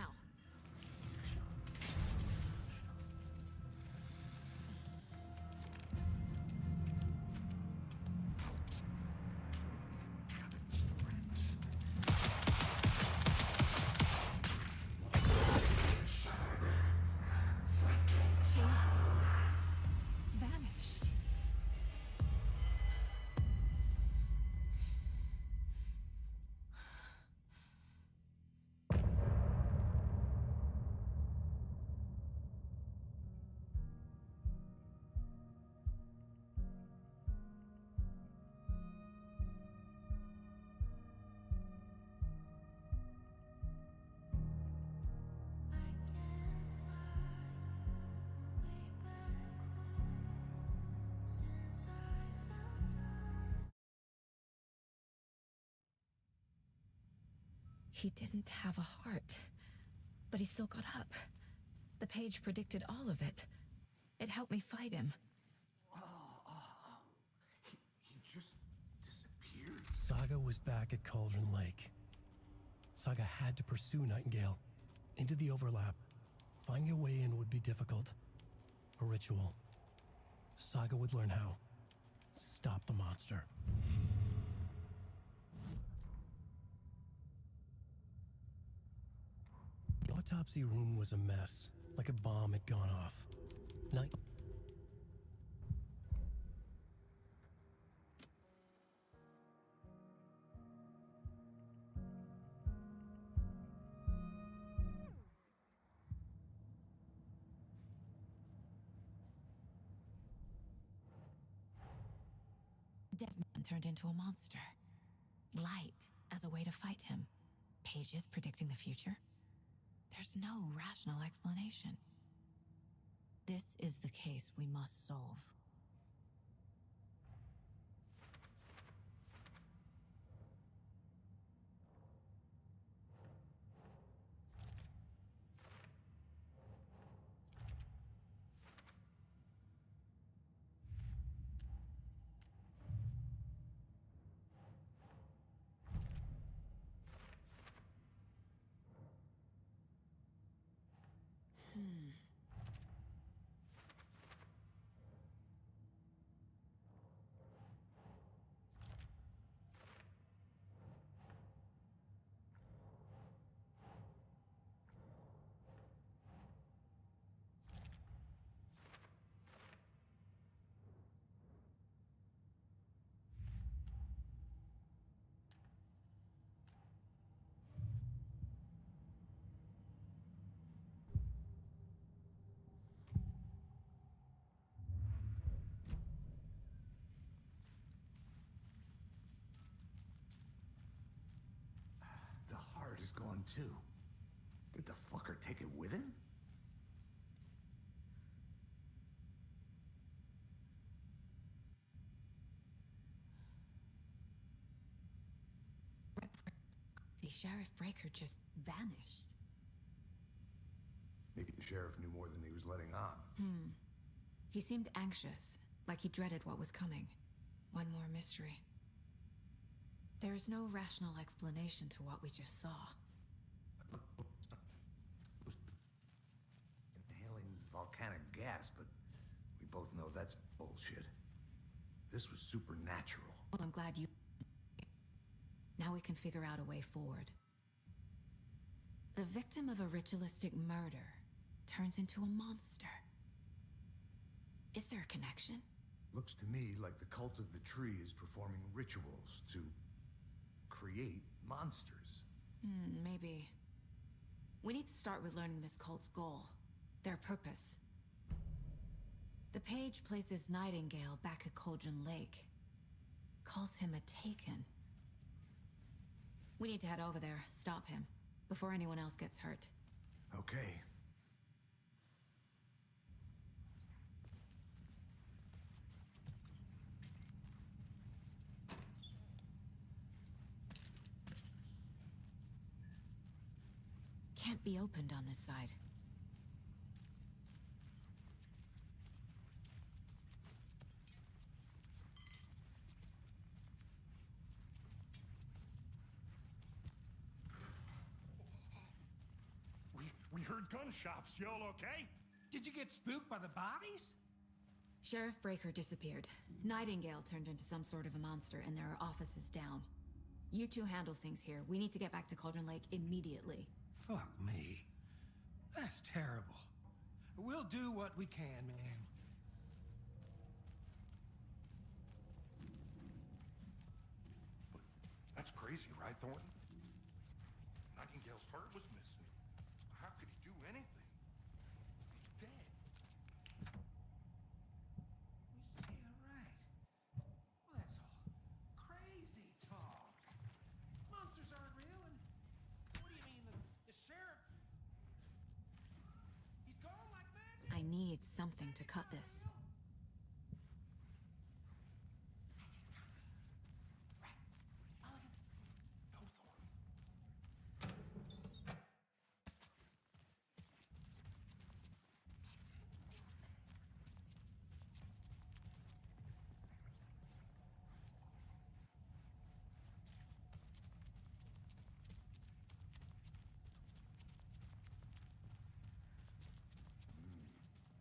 Vanished. He didn't have a heart, but he still got up. The page predicted all of it. It helped me fight him. He just disappeared. Saga was back at Cauldron Lake. Saga had to pursue Nightingale into the overlap. Finding a way in would be difficult. A ritual. Saga would learn how. Stop the monster. The autopsy room was a mess, like a bomb had gone off. Night. Dead man turned into a monster. Light as a way to fight him. Pages predicting the future. There's no rational explanation. This is the case we must solve. The heart is gone too. Did the fucker take it with him? See, Sheriff Breaker just vanished. Maybe the sheriff knew more than he was letting on. He seemed anxious, like he dreaded what was coming. One more mystery. There's no rational explanation to what we just saw. Inhaling volcanic gas, but we both know that's bullshit. This was supernatural. Well, I'm glad you... Now we can figure out a way forward. The victim of a ritualistic murder turns into a monster. Is there a connection? Looks to me like the cult of the tree is performing rituals to create monsters. Maybe. We need to start with learning this cult's goal, their purpose. The page places Nightingale back at Cauldron Lake. Calls him a Taken. We need to head over there, stop him, before anyone else gets hurt. Okay. Can't be opened on this side. heard gunshots. Y'all okay? Did you get spooked by the bodies? Sheriff Breaker disappeared. Nightingale turned into some sort of a monster, and there are offices down. You two handle things here. We need to get back to Cauldron Lake immediately. Fuck me. That's terrible. We'll do what we can, man. That's crazy, right, Thornton? Nightingale's heart was missing. How could he do anything? He's dead. Yeah, right. Well, that's all crazy talk. Monsters aren't real, and what do you mean, the sheriff? He's gone like magic? I need something to cut this.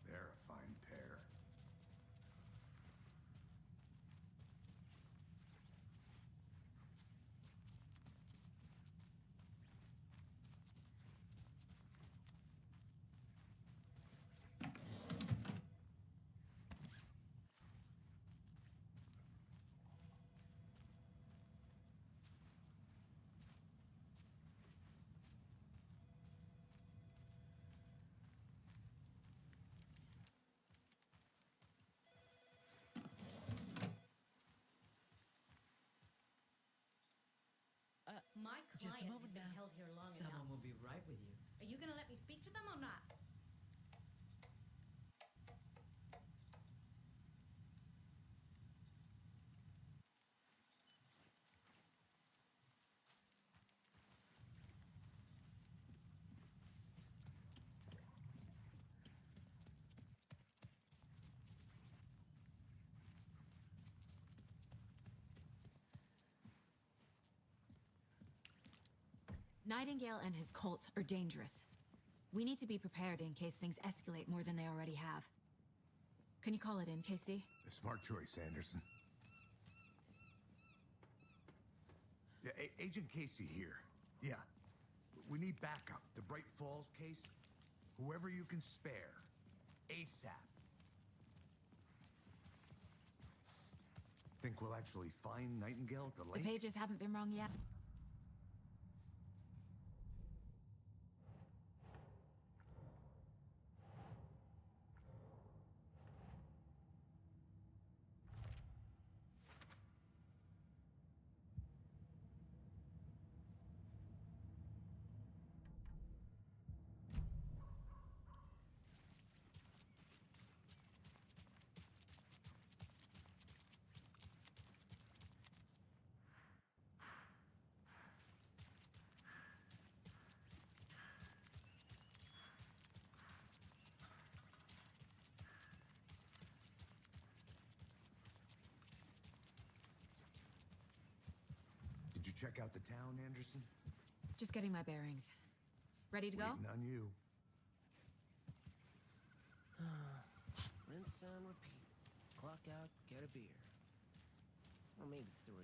They're a fine pair. My Just a client moment has been now. held here long Someone enough. will be right with you. Are you gonna let me speak to them or not? Nightingale and his cult are dangerous. We need to be prepared in case things escalate more than they already have. Can you call it in, Casey? A smart choice, Anderson. Yeah, Agent Casey here. Yeah. We need backup. The Bright Falls case. Whoever you can spare. ASAP. Think we'll actually find Nightingale at the The lake? pages haven't been wrong yet. Did you check out the town, Anderson? Just getting my bearings. Ready to go? Waiting on you. Rinse and repeat. Clock out, get a beer. Or maybe 3.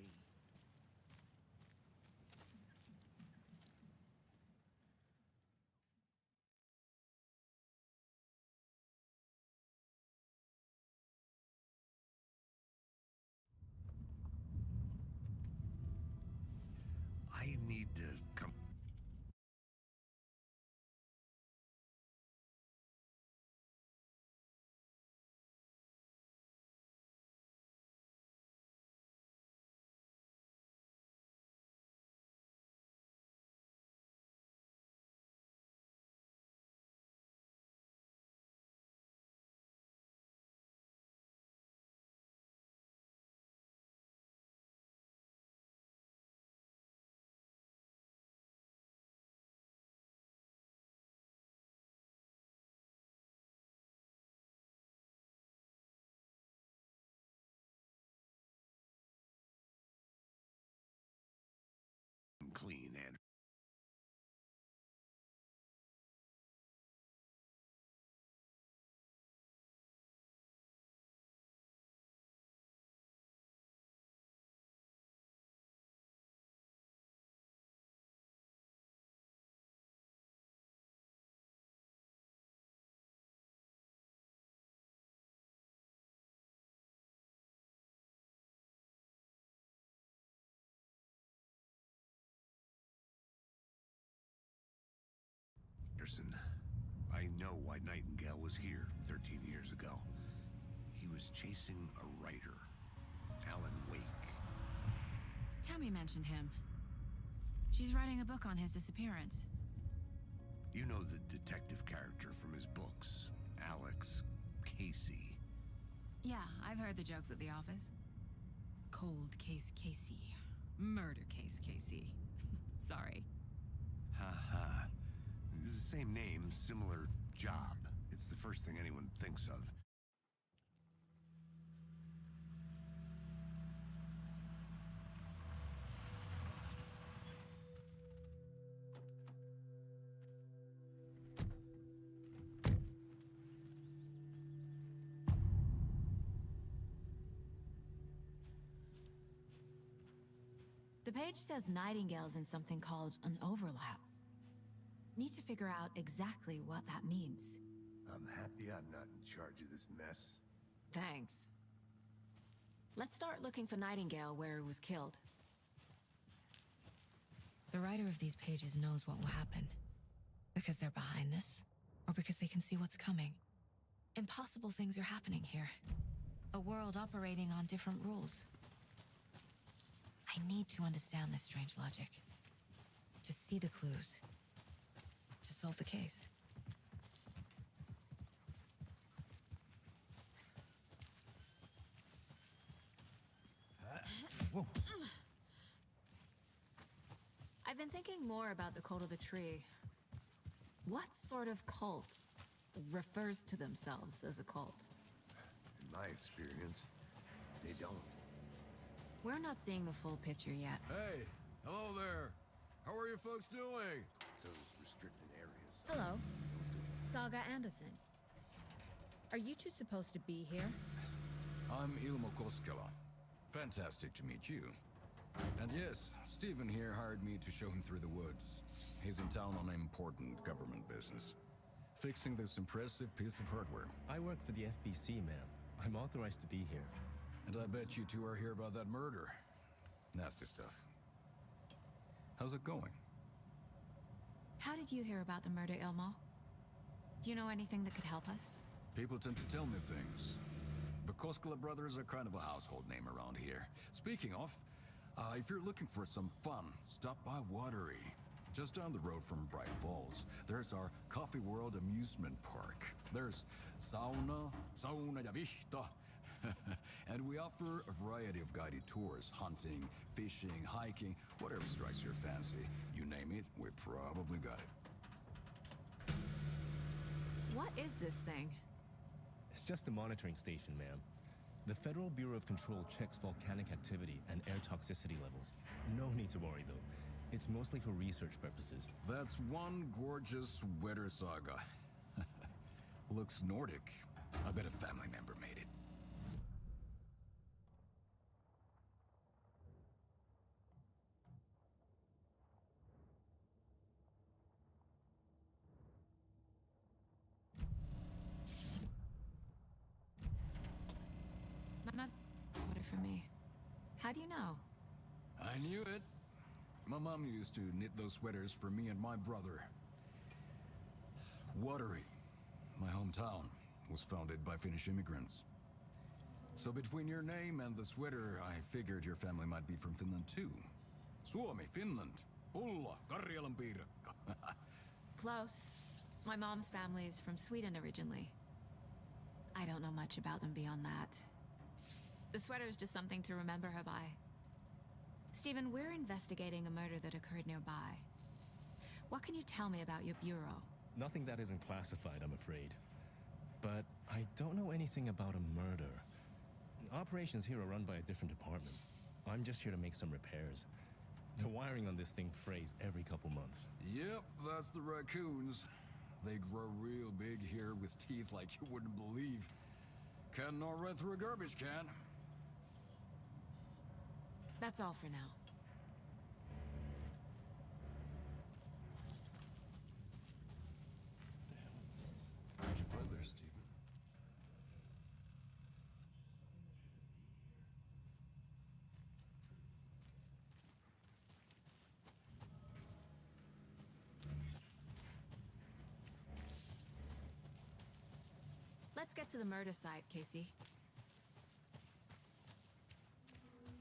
Listen, I know why Nightingale was here 13 years ago. He was chasing a writer, Alan Wake. Tammy mentioned him. She's writing a book on his disappearance. You know the detective character from his books, Alex Casey. Yeah, I've heard the jokes at the office. Cold case Casey. Murder case Casey. Sorry. Ha ha. It's the same name, similar job. It's the first thing anyone thinks of. The page says Nightingale's in something called an overlap. Need to figure out exactly what that means. I'm happy I'm not in charge of this mess. Thanks. Let's start looking for Nightingale where he was killed. The writer of these pages knows what will happen. Because they're behind this, or because they can see what's coming. Impossible things are happening here. A world operating on different rules. I need to understand this strange logic. To see the clues. To solve the case. Whoa. I've been thinking more about the cult of the tree. What sort of cult refers to themselves as a cult? In my experience, they don't. We're not seeing the full picture yet. Hey, hello there. How are you folks doing? Those restricted areas. Hello. Saga Anderson. Are you two supposed to be here? I'm Ilmo Koskela. Fantastic to meet you. And yes, Stephen here hired me to show him through the woods. He's in town on important government business. Fixing this impressive piece of hardware. I work for the FBC, ma'am. I'm authorized to be here. And I bet you two are here about that murder. Nasty stuff. How's it going? How did you hear about the murder, Ilmo? Do you know anything that could help us? People tend to tell me things. The Koskela brothers are kind of a household name around here. Speaking of, if you're looking for some fun, stop by Watery. Just down the road from Bright Falls, there's our Coffee World amusement park. There's sauna ja vihta. And we offer a variety of guided tours, hunting, fishing, hiking, whatever strikes your fancy. You name it, we probably got it. What is this thing? It's just a monitoring station, ma'am. The Federal Bureau of Control checks volcanic activity and air toxicity levels. No need to worry, though. It's mostly for research purposes. That's one gorgeous sweater, Saga. Looks Nordic. I bet a family member made it. Not order for me. How do you know? I knew it. My mom used to knit those sweaters for me and my brother. Watery, my hometown, was founded by Finnish immigrants. So between your name and the sweater, I figured your family might be from Finland too. Suomi, Finland. Pulla, Karjalanpiirakka. Close. My mom's family is from Sweden originally. I don't know much about them beyond that. The sweater is just something to remember her by. Stephen, we're investigating a murder that occurred nearby. What can you tell me about your bureau? Nothing that isn't classified, I'm afraid. But I don't know anything about a murder. Operations here are run by a different department. I'm just here to make some repairs. The wiring on this thing frays every couple months. Yep, that's the raccoons. They grow real big here with teeth like you wouldn't believe. Can not run through a garbage can. That's all for now. How'd you find there, Stephen? Let's get to the murder site, Casey.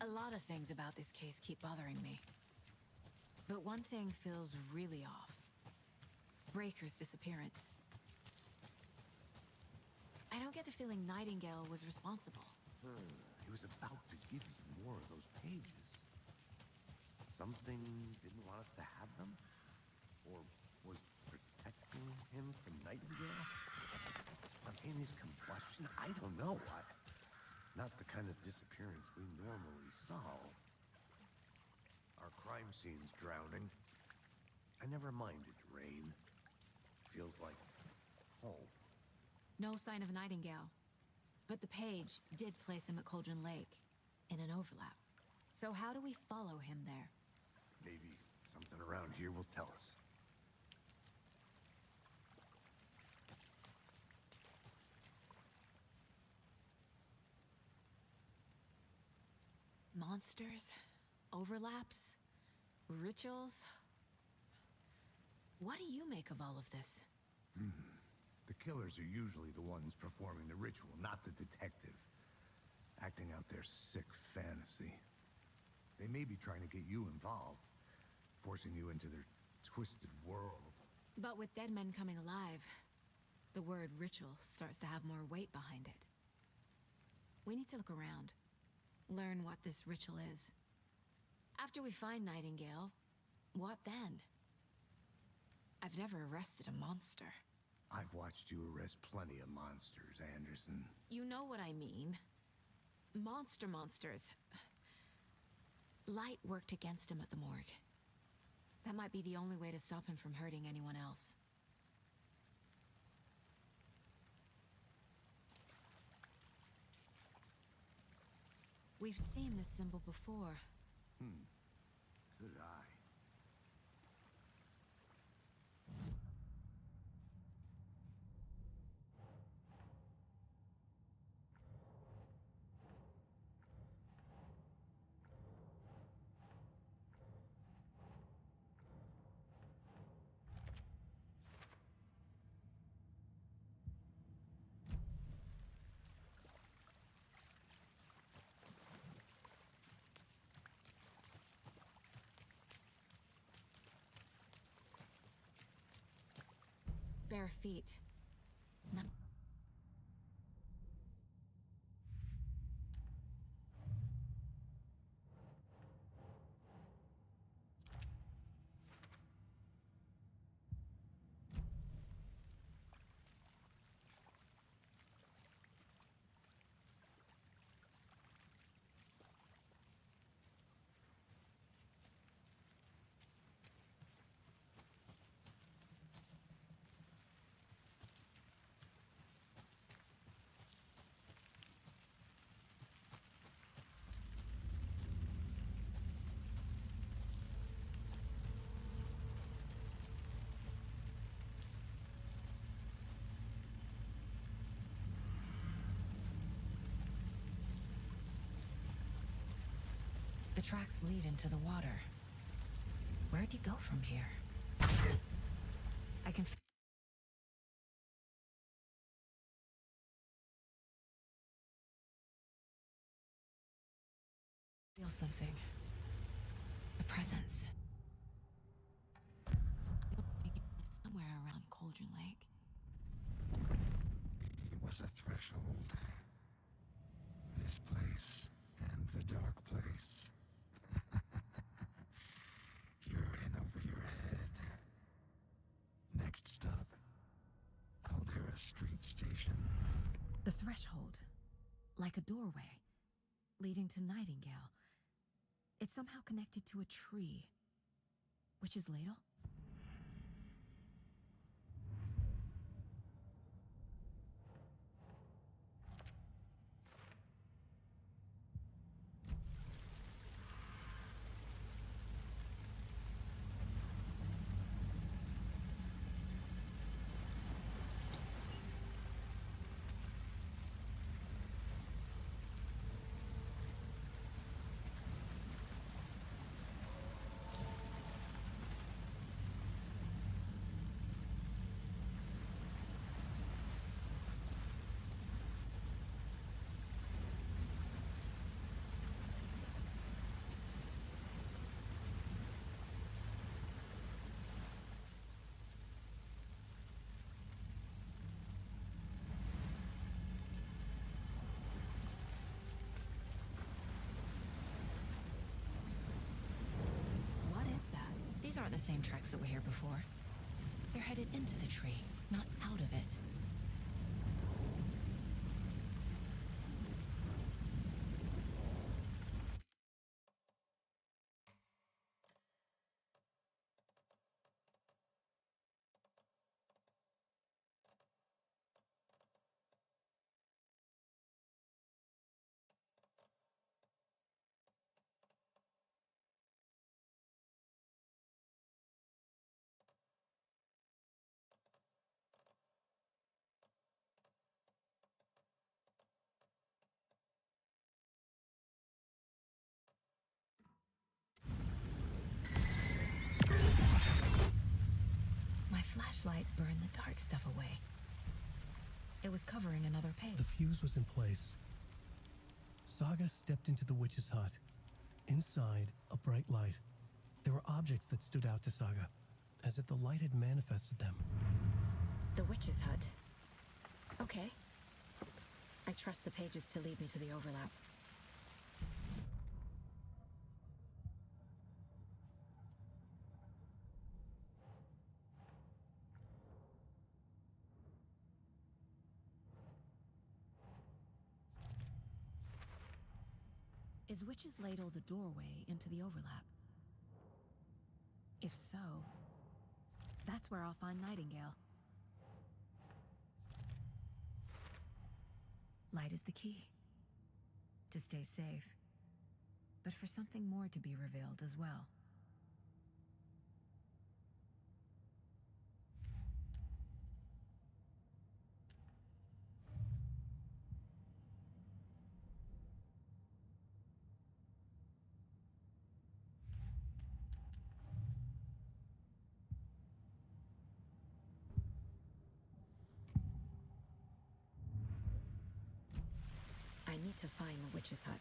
A lot of things about this case keep bothering me. But one thing feels really off. Breaker's disappearance. I don't get the feeling Nightingale was responsible. He was about to give you more of those pages. Something didn't want us to have them? Or was protecting him from Nightingale? Spontaneous combustion? I don't know. Not the kind of disappearance we normally solve. Our crime scene's drowning. I never minded rain. Feels like home. No sign of Nightingale. But the page did place him at Cauldron Lake, in an overlap. So how do we follow him there? Maybe something around here will tell us. Monsters? Overlaps? Rituals? What do you make of all of this? The killers are usually the ones performing the ritual, not the detective. Acting out their sick fantasy. They may be trying to get you involved, forcing you into their twisted world. But with dead men coming alive, the word ritual starts to have more weight behind it. We need to look around, learn what this ritual is. After we find Nightingale, what then? I've never arrested a monster. I've watched you arrest plenty of monsters, Anderson. You know what I mean. Monsters. Light worked against him at the morgue. That might be the only way to stop him from hurting anyone else. We've seen this symbol before. Good eye. Bare feet. The tracks lead into the water. Where'd he go from here? I can feel something. A presence. Somewhere around Cauldron Lake. It was a threshold. This place and the dark place. You're in over your head. Next stop, Caldera Street Station. The threshold. Like a doorway. Leading to Nightingale. It's somehow connected to a tree. Witch's Ladle? These aren't the same tracks that were here before. They're headed into the tree, not out of it. Flashlight burned the dark stuff away. It was covering another page. The fuse was in place. Saga stepped into the witch's hut. Inside, a bright light. There were objects that stood out to Saga, as if the light had manifested them. The witch's hut. Okay. I trust the pages to lead me to the overlap. Is Witch's Ladle the doorway into the overlap? If so, that's where I'll find Nightingale. Light is the key. To stay safe, but for something more to be revealed as well. I need to find the witch's hut.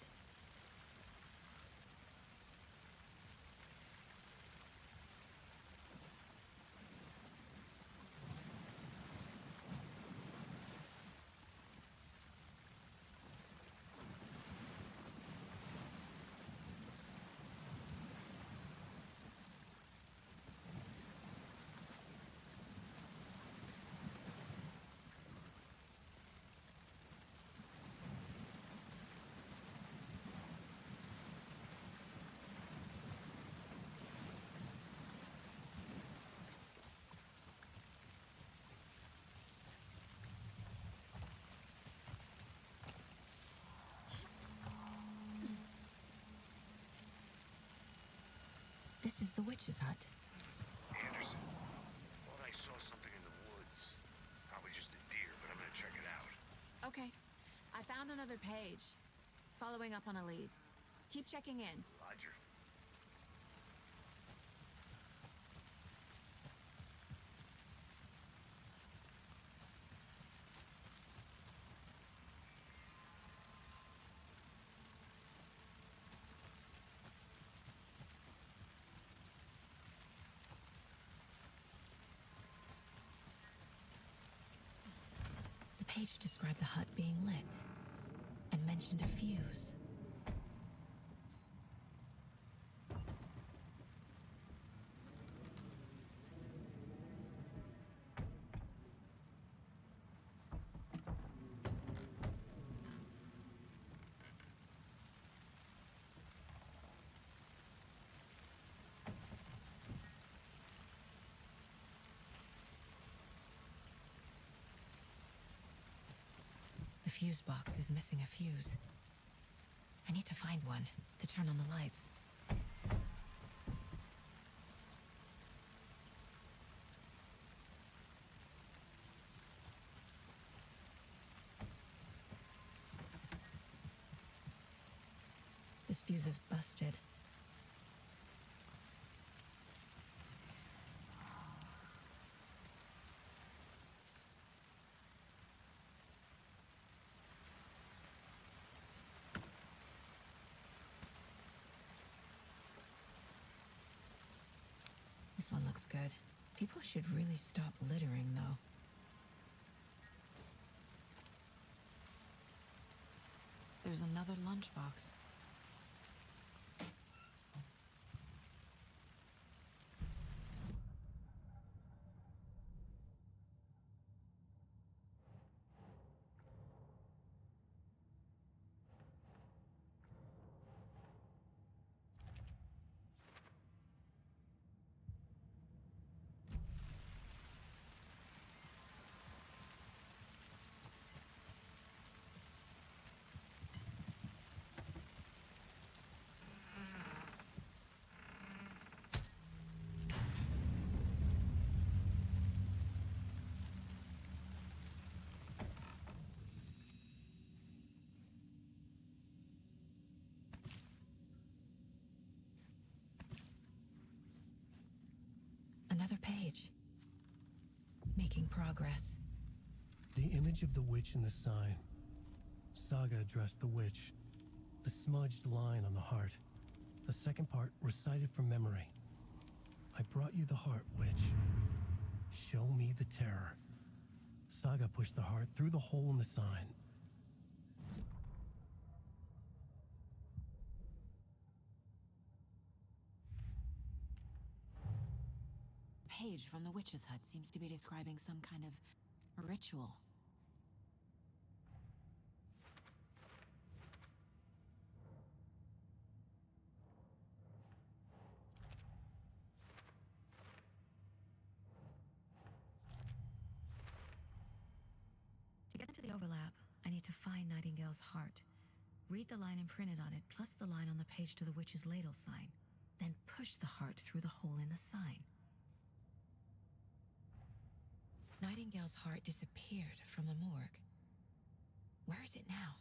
This is the witch's hut. Anderson, thought I saw something in the woods. Probably just a deer, but I'm gonna check it out. Okay. I found another page. Following up on a lead. Keep checking in. Roger. The page described the hut being lit and mentioned a fuse. The fuse box is missing a fuse. I need to find one to turn on the lights. This fuse is busted. This one looks good. People should really stop littering, though. There's another lunchbox. progress. The image of the witch in the sign. Saga addressed the witch. The smudged line on the heart. The second part recited from memory. I brought you the heart, witch. Show me the terror. Saga pushed the heart through the hole in the sign. Page from the witch's hut seems to be describing some kind of ritual. To get into the overlap, I need to find Nightingale's heart. Read the line imprinted on it, plus the line on the page to the witch's ladle sign. Then push the heart through the hole in the sign. Nightingale's heart disappeared from the morgue. Where is it now?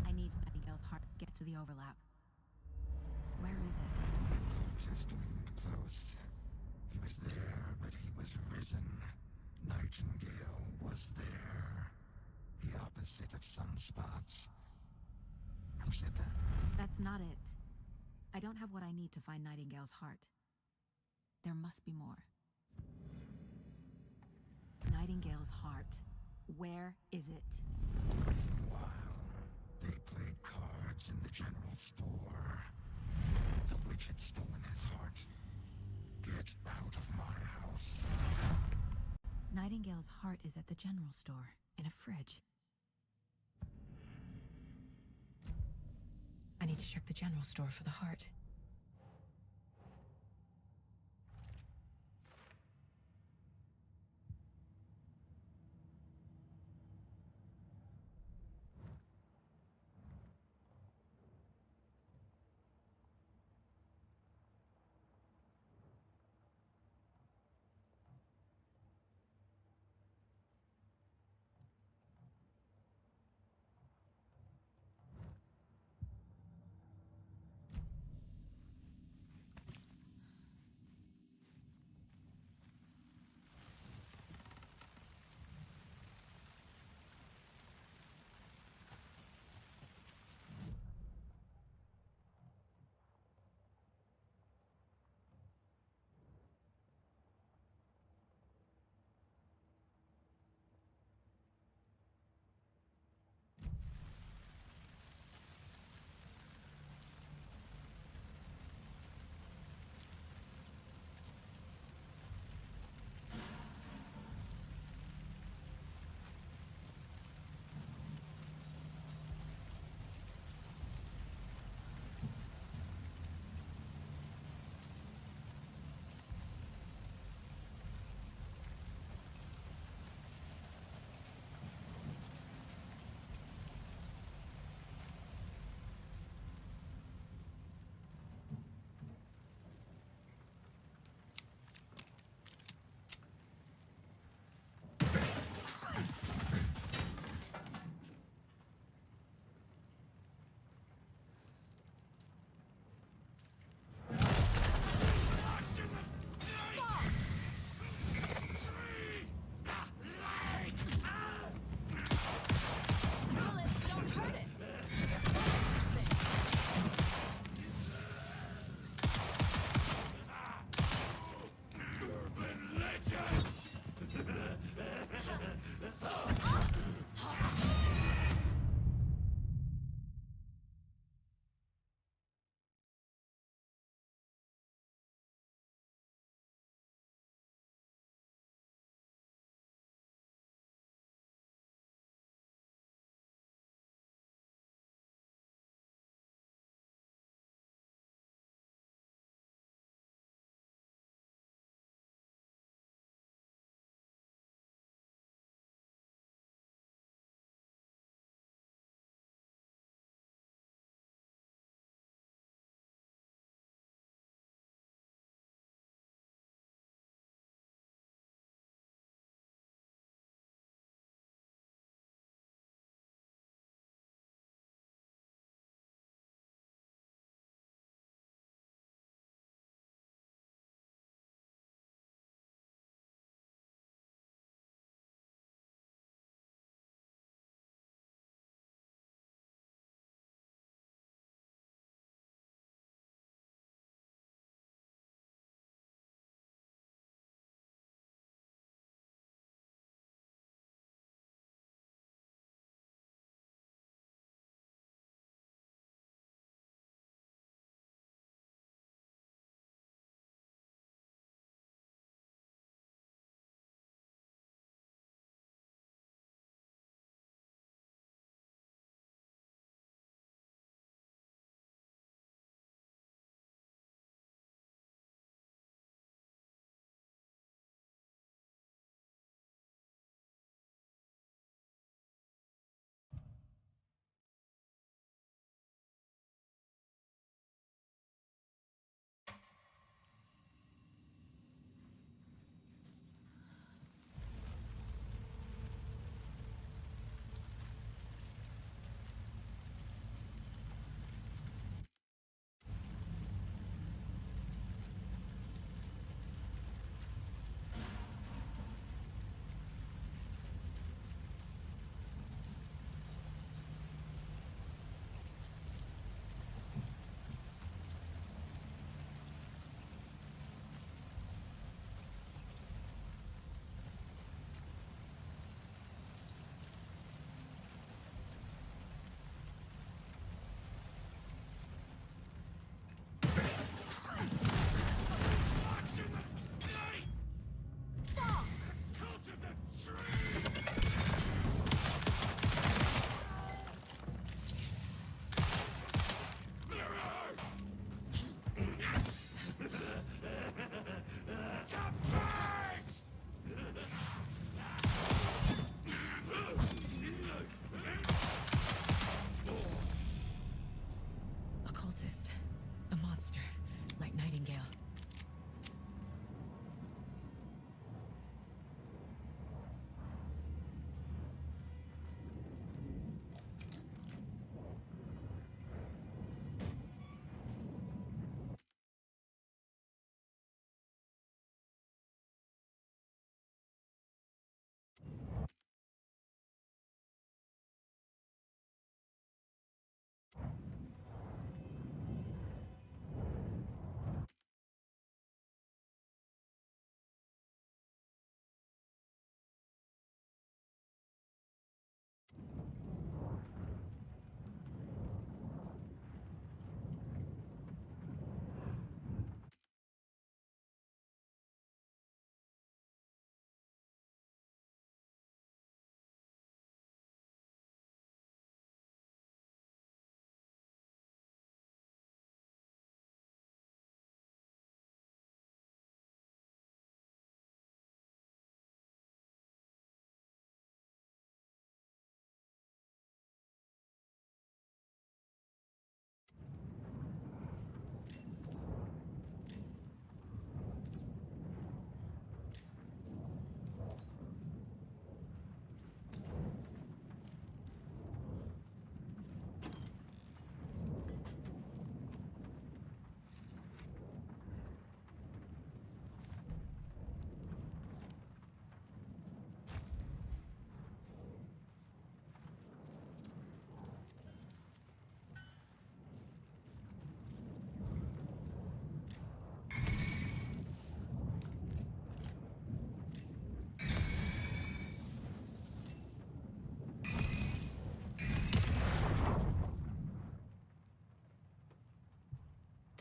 I need Nightingale's heart to get to the overlap. Where is it? Cultist loomed close. He was there, but he was risen. Nightingale was there. The opposite of sunspots. Who said that? That's not it. I don't have what I need to find Nightingale's heart. There must be more. Nightingale's heart. Where is it? While they played cards in the general store, the witch had stolen his heart. Get out of my house. Nightingale's heart is at the general store, in a fridge. I need to check the general store for the heart.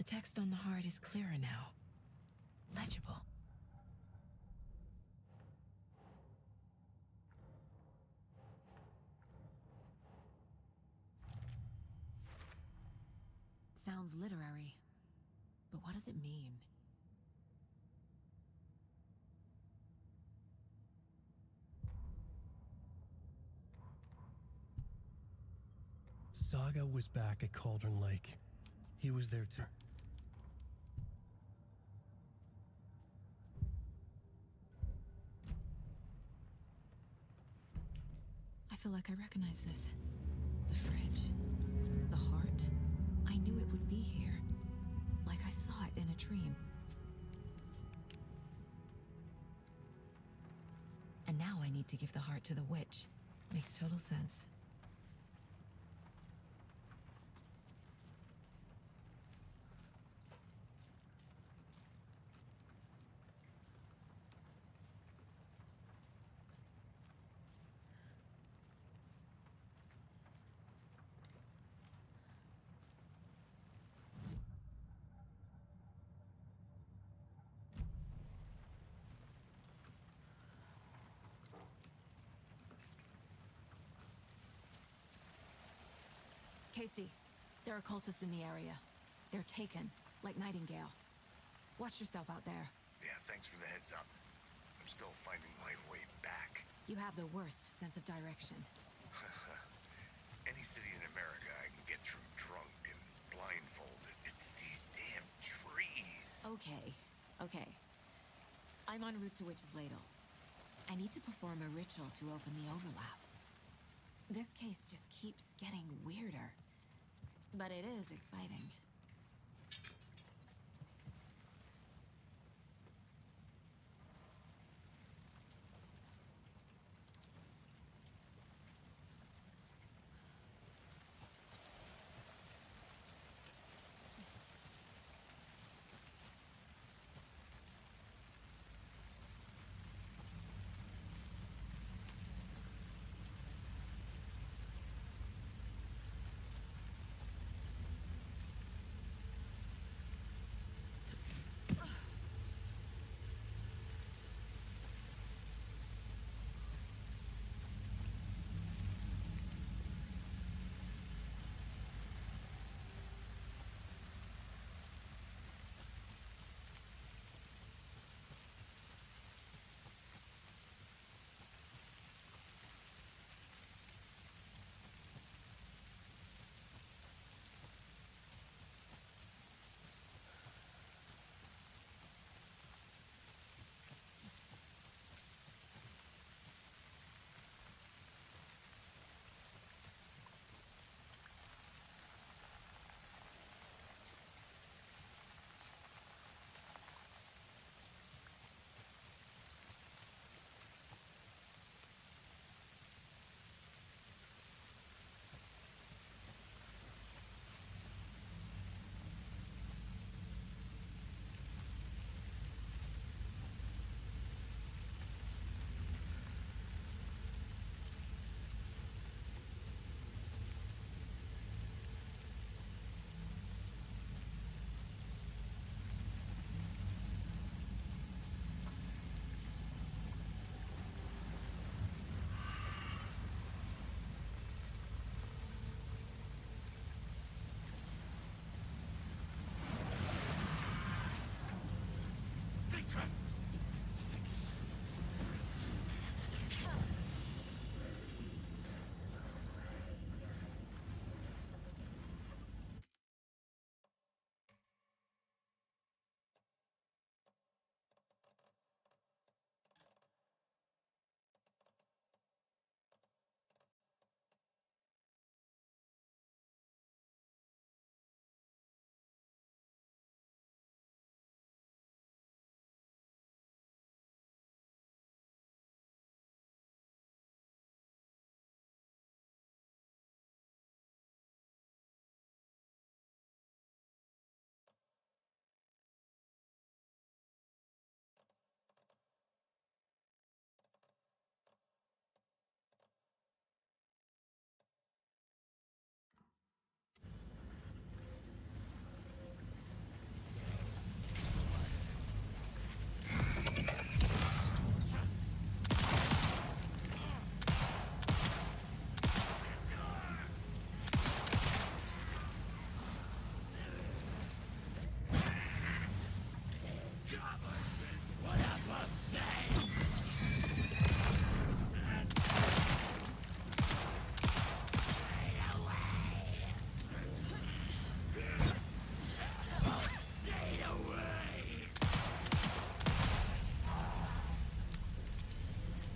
text on the heart is clearer now. Legible. Sounds literary, but what does it mean? Saga was back at Cauldron Lake. He was there too. I feel like I recognize this. The fridge. The heart. I knew it would be here. Like I saw it in a dream. And now I need to give the heart to the witch. Makes total sense. Casey, there are cultists in the area. They're taken, like Nightingale. Watch yourself out there. Yeah, thanks for the heads up. I'm still finding my way back. You have the worst sense of direction. Any city in America I can get through drunk and blindfolded. It's these damn trees. Okay. I'm en route to Witch's Ladle. I need to perform a ritual to open the overlap. This case just keeps getting weirder. But it is exciting.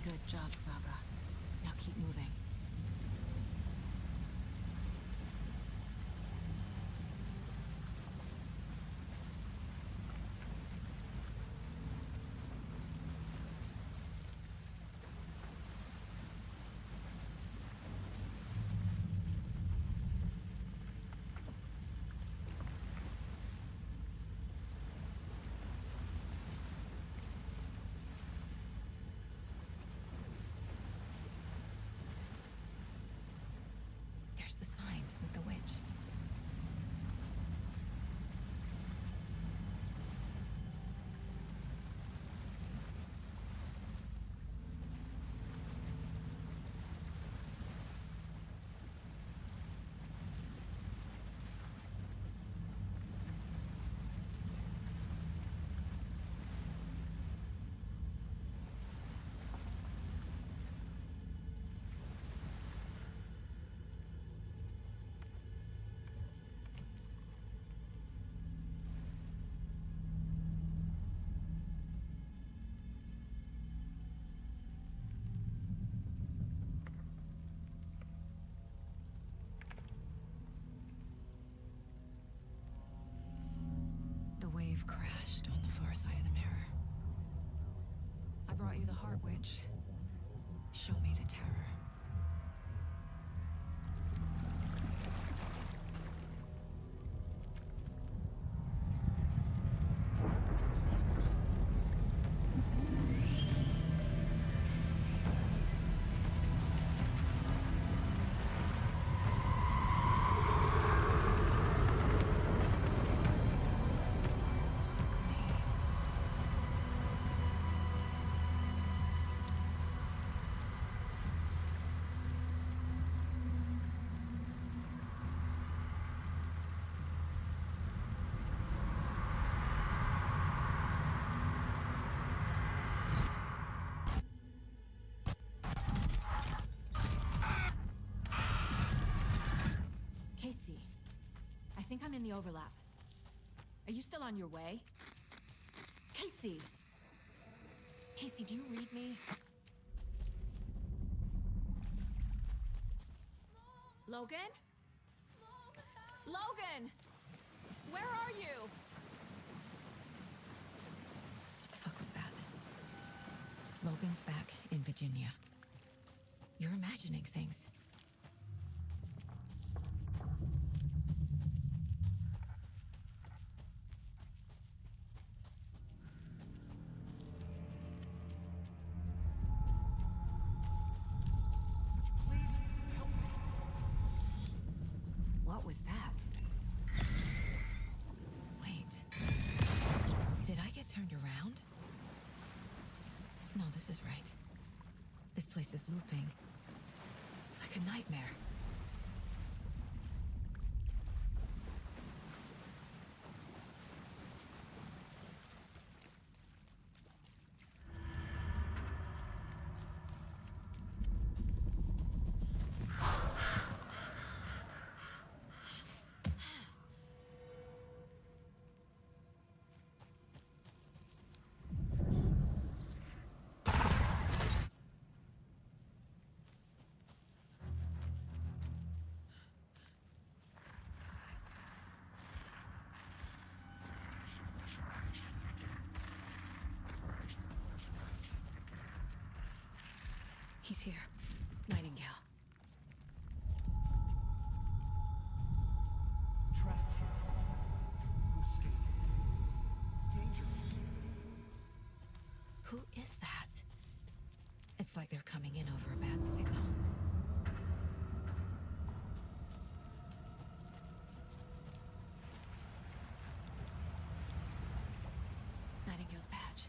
Good job, Saga. Now keep moving. There's the sign with the witch. The wave crashed on the far side of the mirror. I brought you the Heart Witch. Show me the terror. Casey, I think I'm in the overlap. Are you still on your way? Casey! Casey, do you read me? Logan? Logan! Where are you? What the fuck was that? Logan's back in Virginia. You're imagining things. What was that? Wait. Did I get turned around? No, this is right. This place is looping. Like a nightmare. He's here. Nightingale. Trapped here. Who escaped? Danger. Who is that? It's like they're coming in over a bad signal. Nightingale's badge.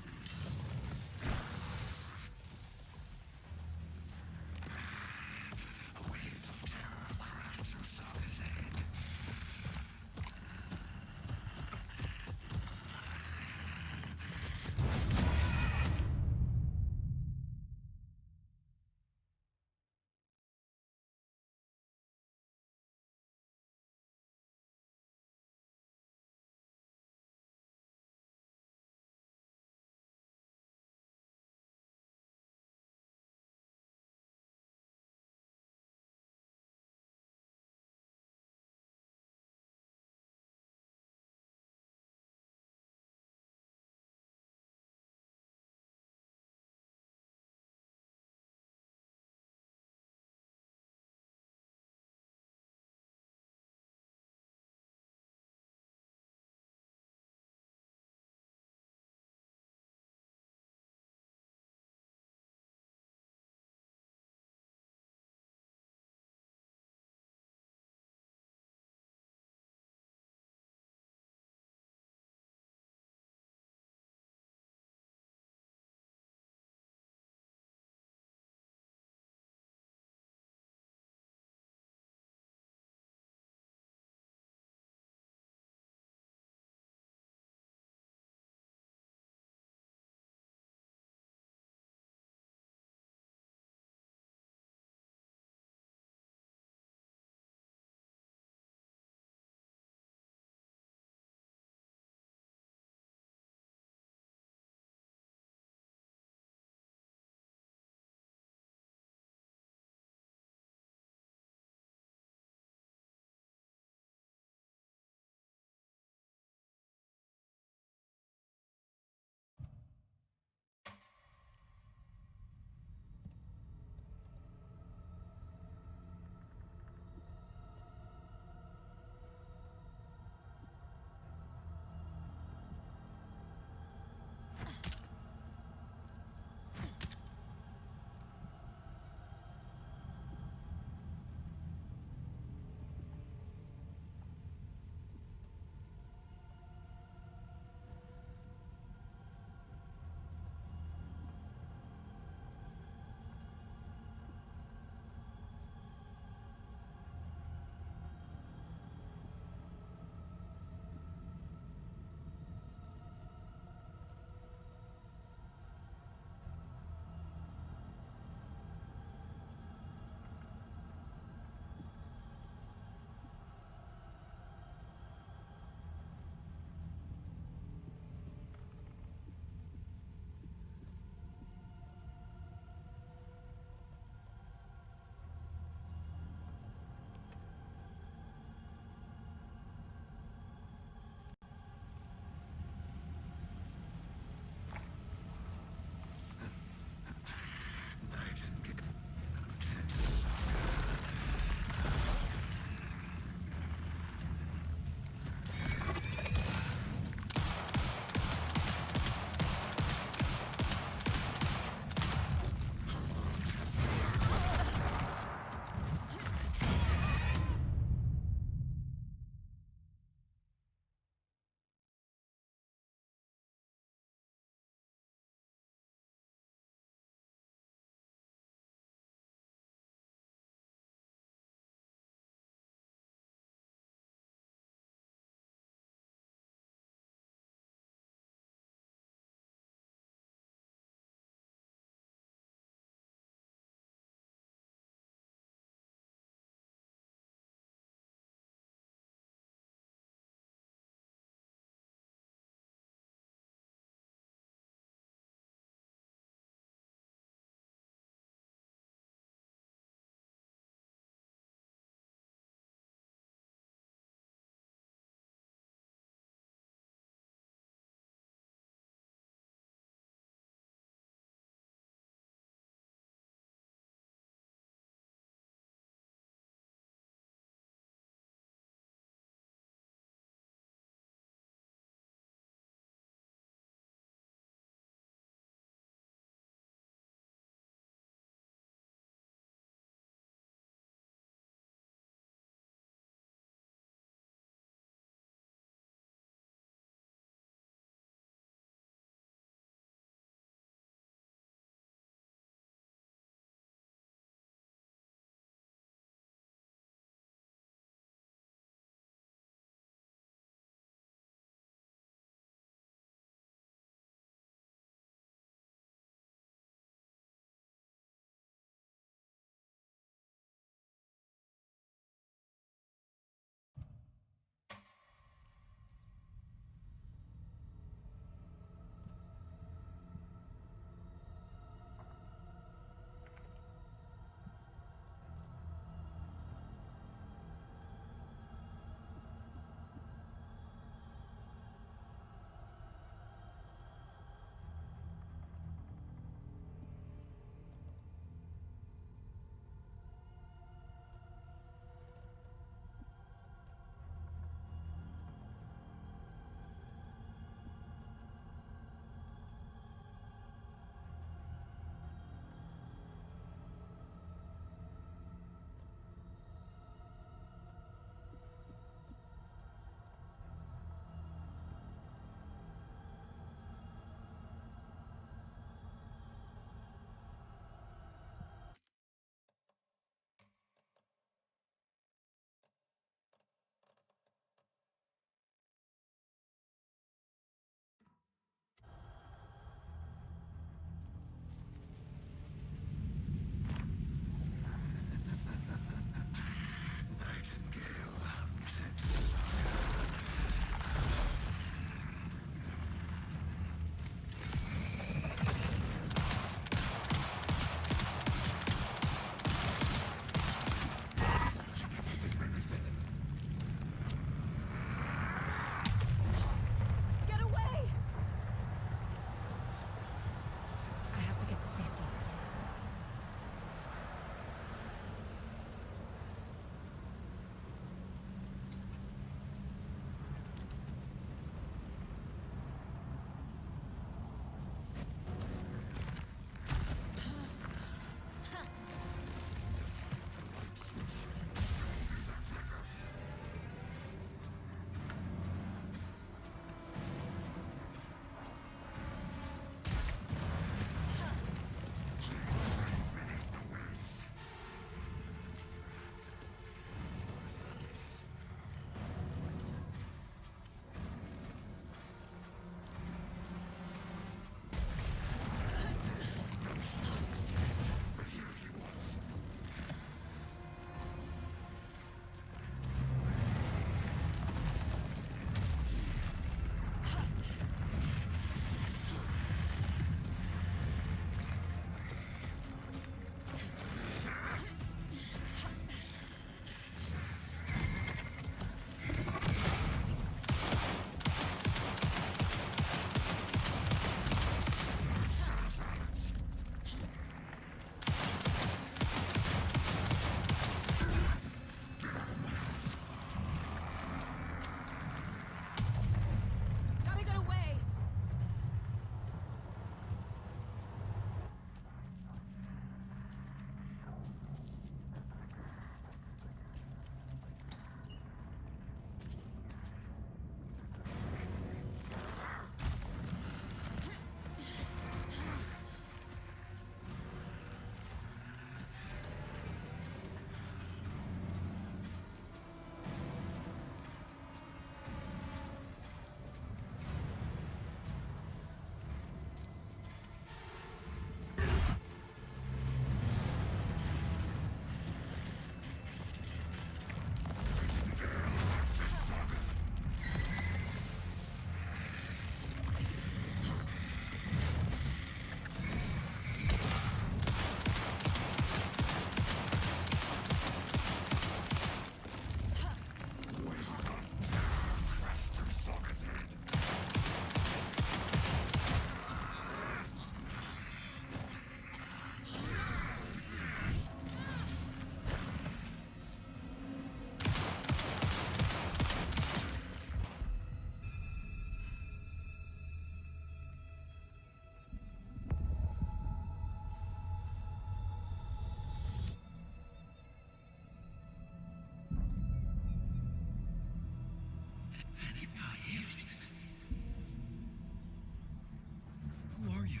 Who are you?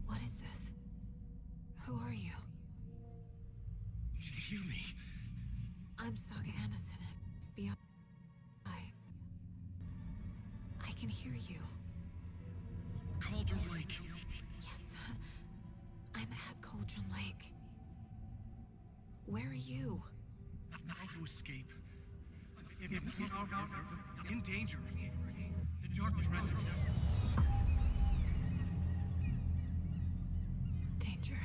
What is this? Who are you? Hear me. I'm Saga Anderson, FBI. I can hear you. Cauldron Lake. Yes, I'm at Cauldron Lake. Where are you? How to escape. In danger. The Dark Presence. Danger.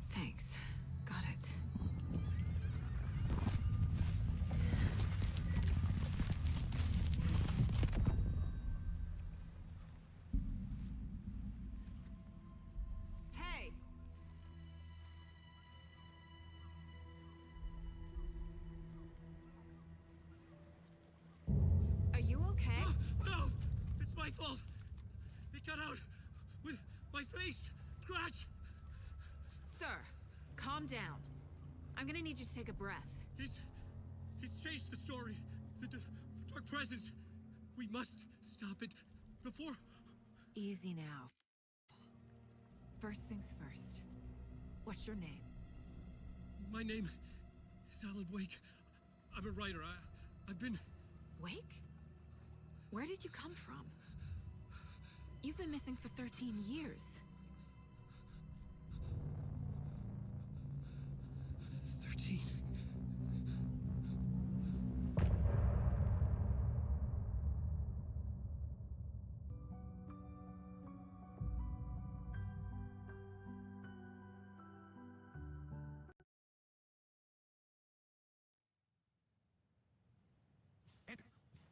Thanks. Got it. Hey! Are you okay? No! It's my fault! It got out with my face! Scratch! Sir, calm down. I'm gonna need you to take a breath. He's changed the story. The Dark Presence. We must stop it before... Easy now. First things first. What's your name? My name is Alan Wake. I'm a writer. I've been... Wake? Where did you come from? You've been missing for 13 years. 13.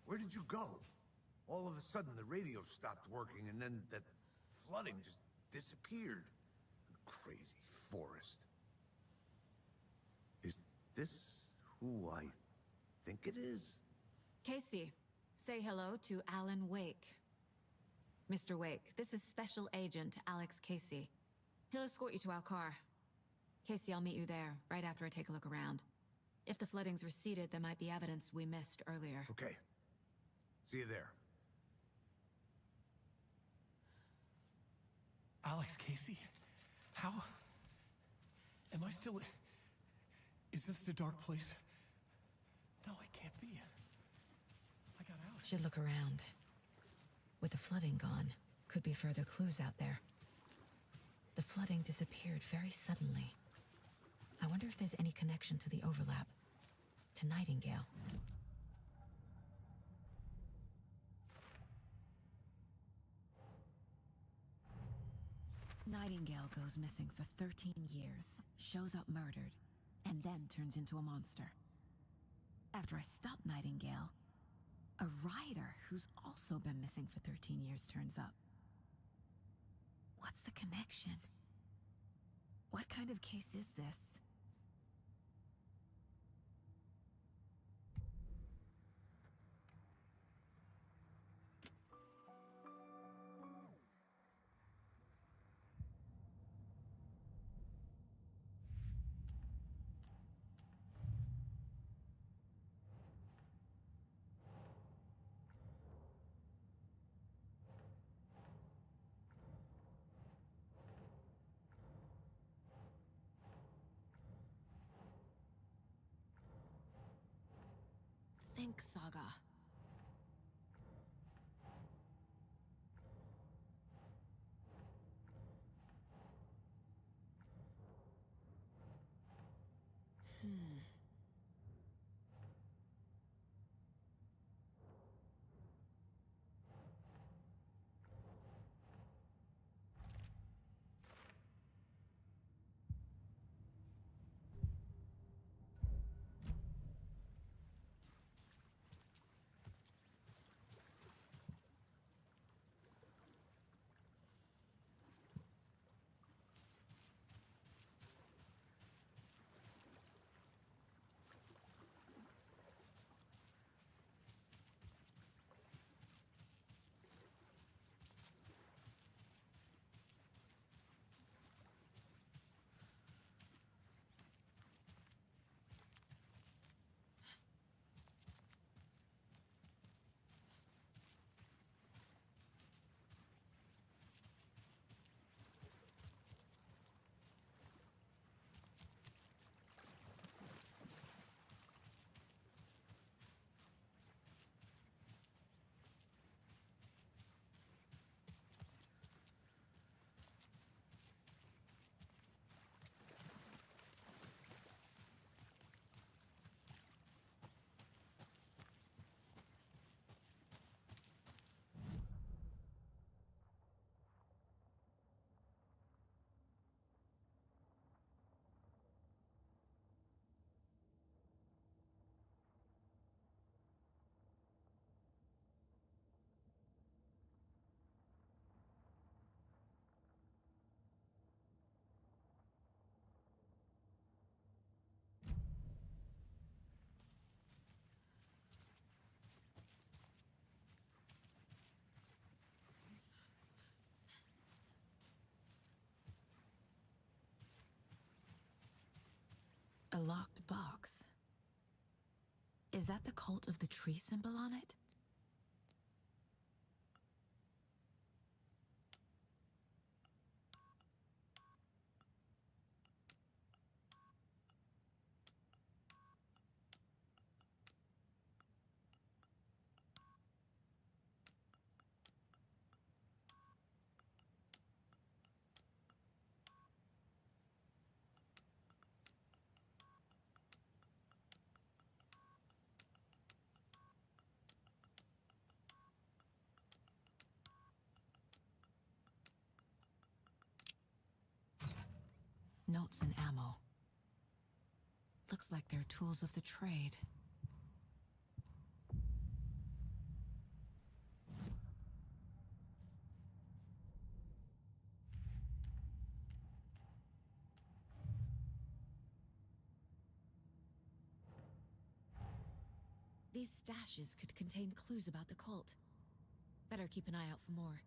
Where did you go? All of a sudden, the radio stopped working, and then that flooding just disappeared. Crazy forest. Is this who I think it is? Casey, say hello to Alan Wake. Mr. Wake, this is Special Agent Alex Casey. He'll escort you to our car. Casey, I'll meet you there, right after I take a look around. If the flooding's receded, there might be evidence we missed earlier. Okay. See you there. Alex Casey? How? Am I still... Is this the dark place? No, it can't be. I got out. Should look around. With the flooding gone, could be further clues out there. The flooding disappeared very suddenly. I wonder if there's any connection to the overlap. To Nightingale. Nightingale goes missing for 13 years, shows up murdered, and then turns into a monster. After I stop Nightingale, a rider who's also been missing for 13 years turns up. What's the connection? What kind of case is this? Think, Saga. A locked box. Is that the cult of the tree symbol on it? Notes and ammo. Looks like they're tools of the trade. These stashes could contain clues about the cult. Better keep an eye out for more.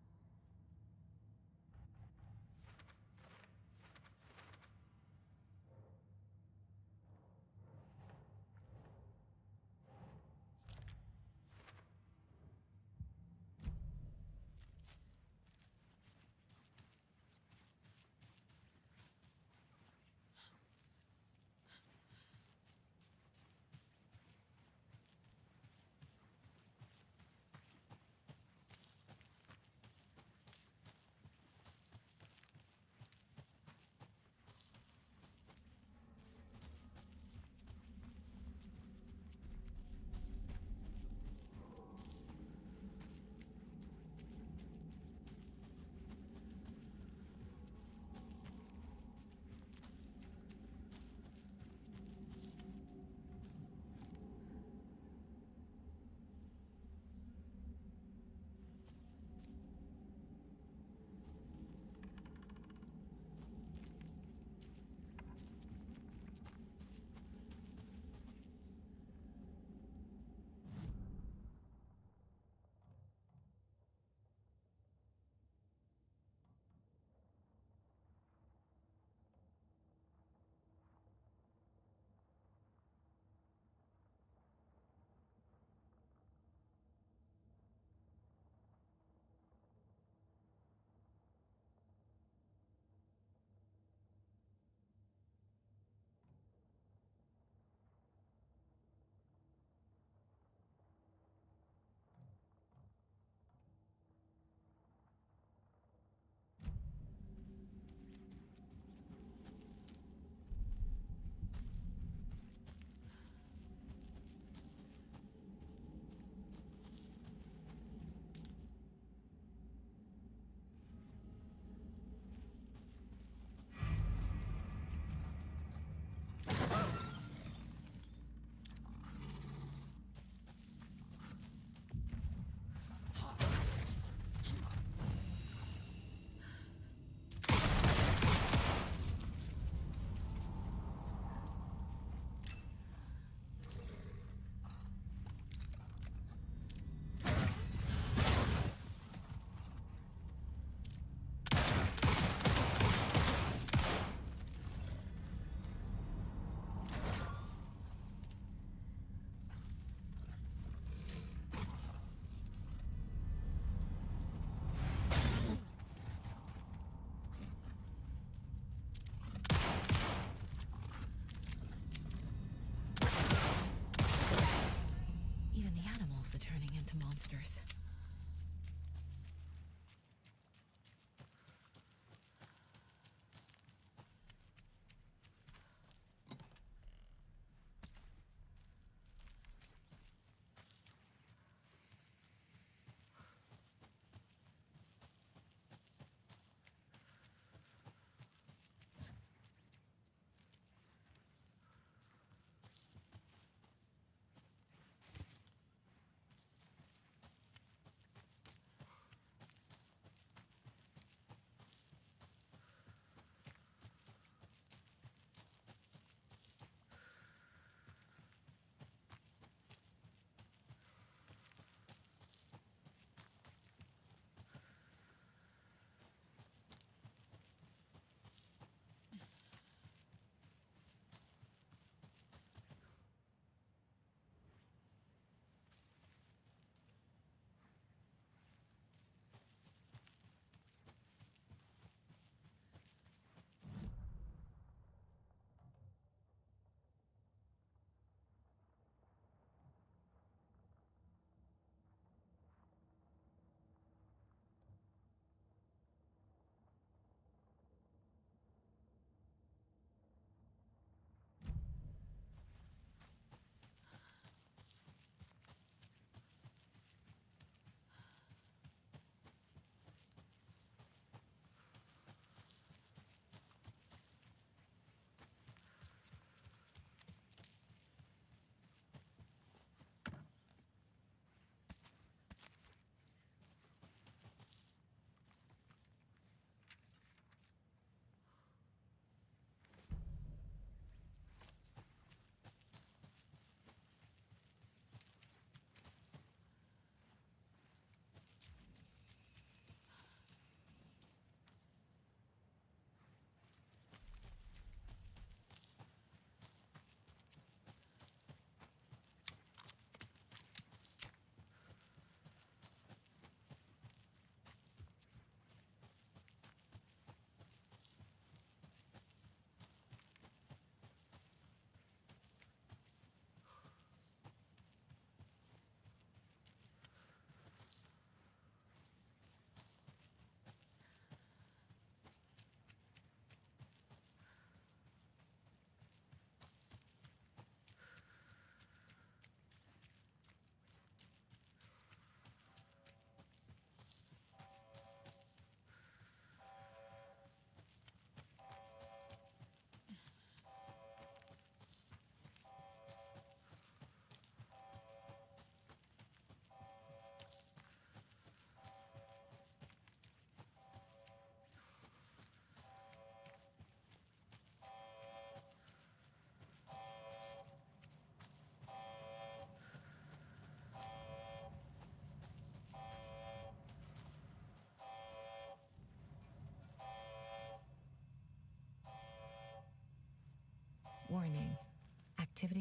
Monsters.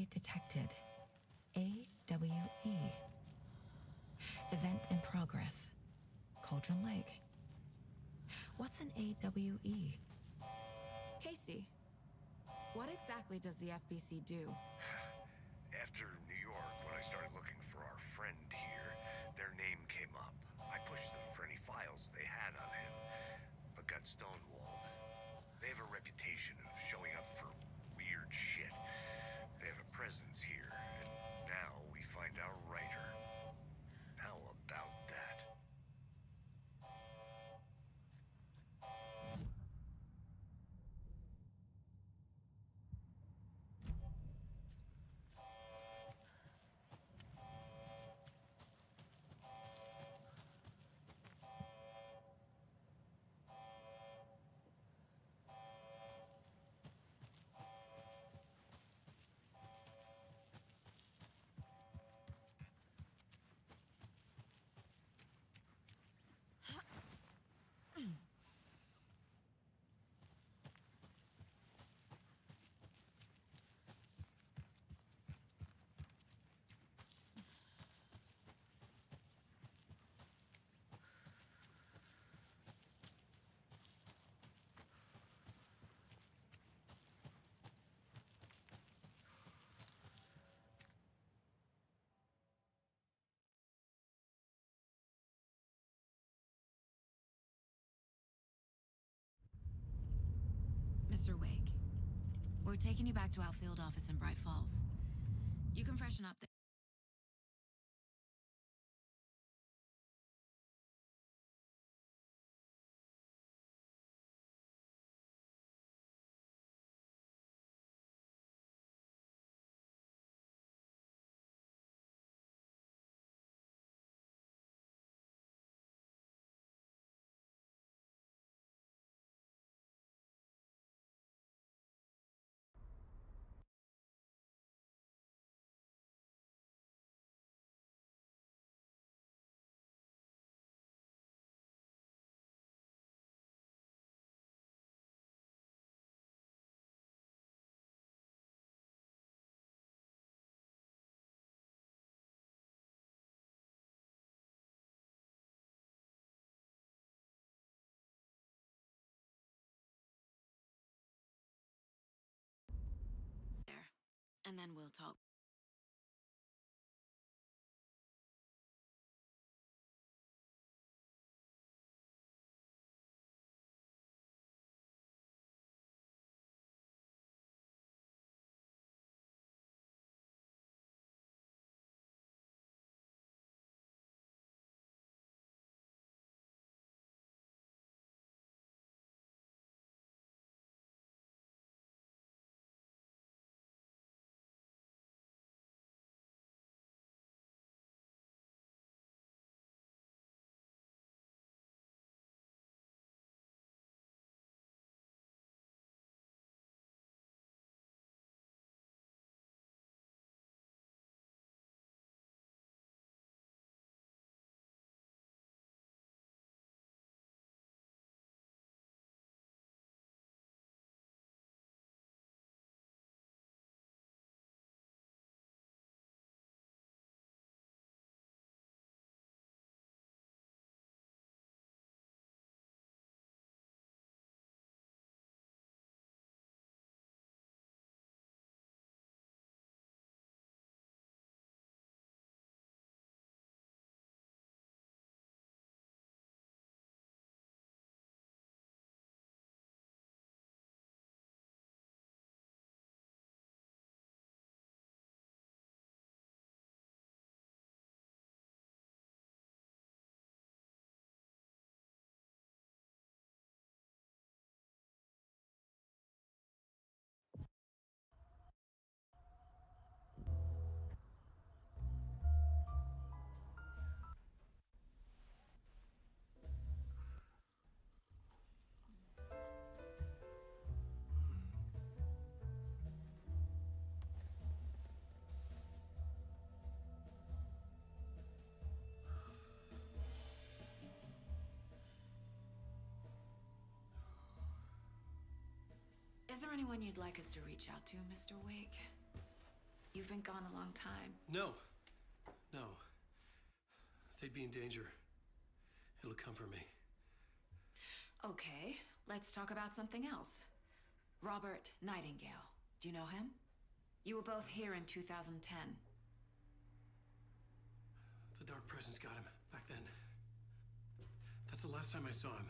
detected. AWE. Event in progress. Cauldron Lake. What's an AWE? Casey, what exactly does the FBC do? After New York, when I started looking for our friend here, their name came up. I pushed them for any files they had on him, but got stonewalled. They have a reputation of showing up for weird shit. They have a presence here, and now we find our writer. How about that? Mr. Wake, we're taking you back to our field office in Bright Falls. You can freshen up there. And then we'll talk. Is there anyone you'd like us to reach out to, Mr. Wake? You've been gone a long time. No. No. They'd be in danger. It'll come for me. Okay, let's talk about something else. Robert Nightingale. Do you know him? You were both here in 2010. The Dark Presence got him back then. That's the last time I saw him.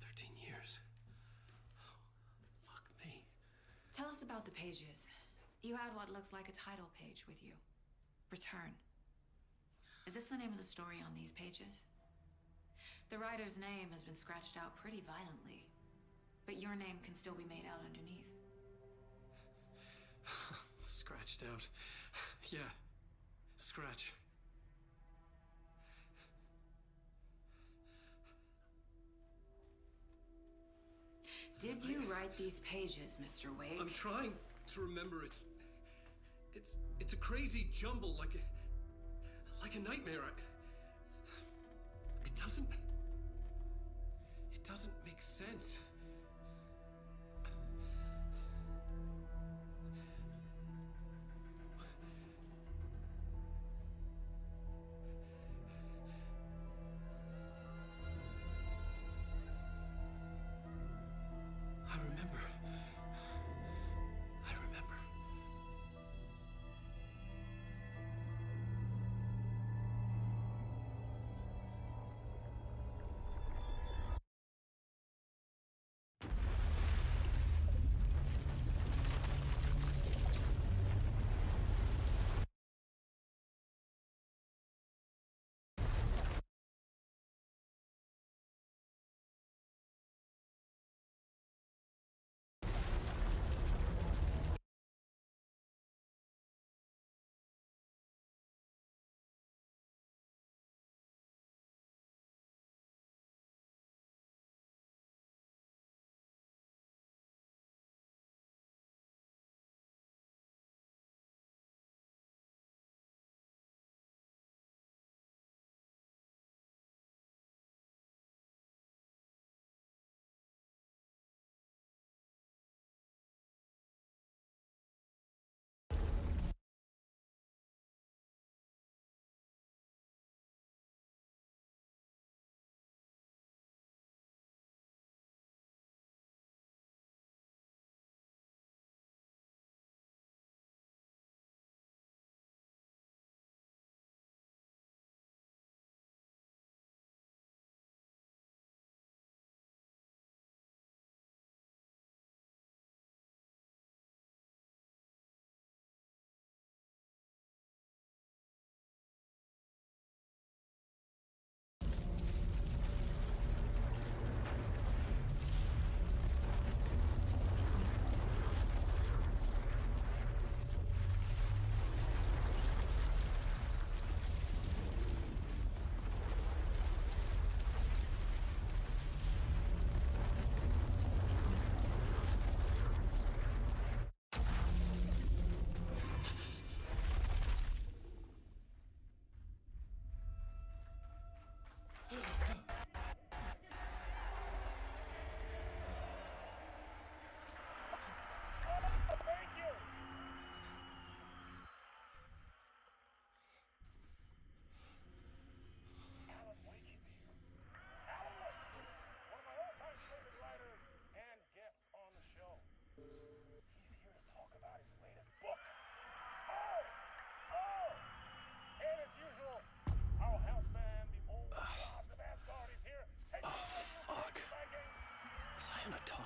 13 years. Oh, fuck me. Tell us about the pages. You had what looks like a title page with you. Return. Is this the name of the story on these pages? The writer's name has been scratched out pretty violently, but your name can still be made out underneath. Scratched out. Yeah. Scratch. Did you write these pages, Mr. Wake? I'm trying to remember. It's a crazy jumble, like a nightmare. It doesn't make sense. I remember.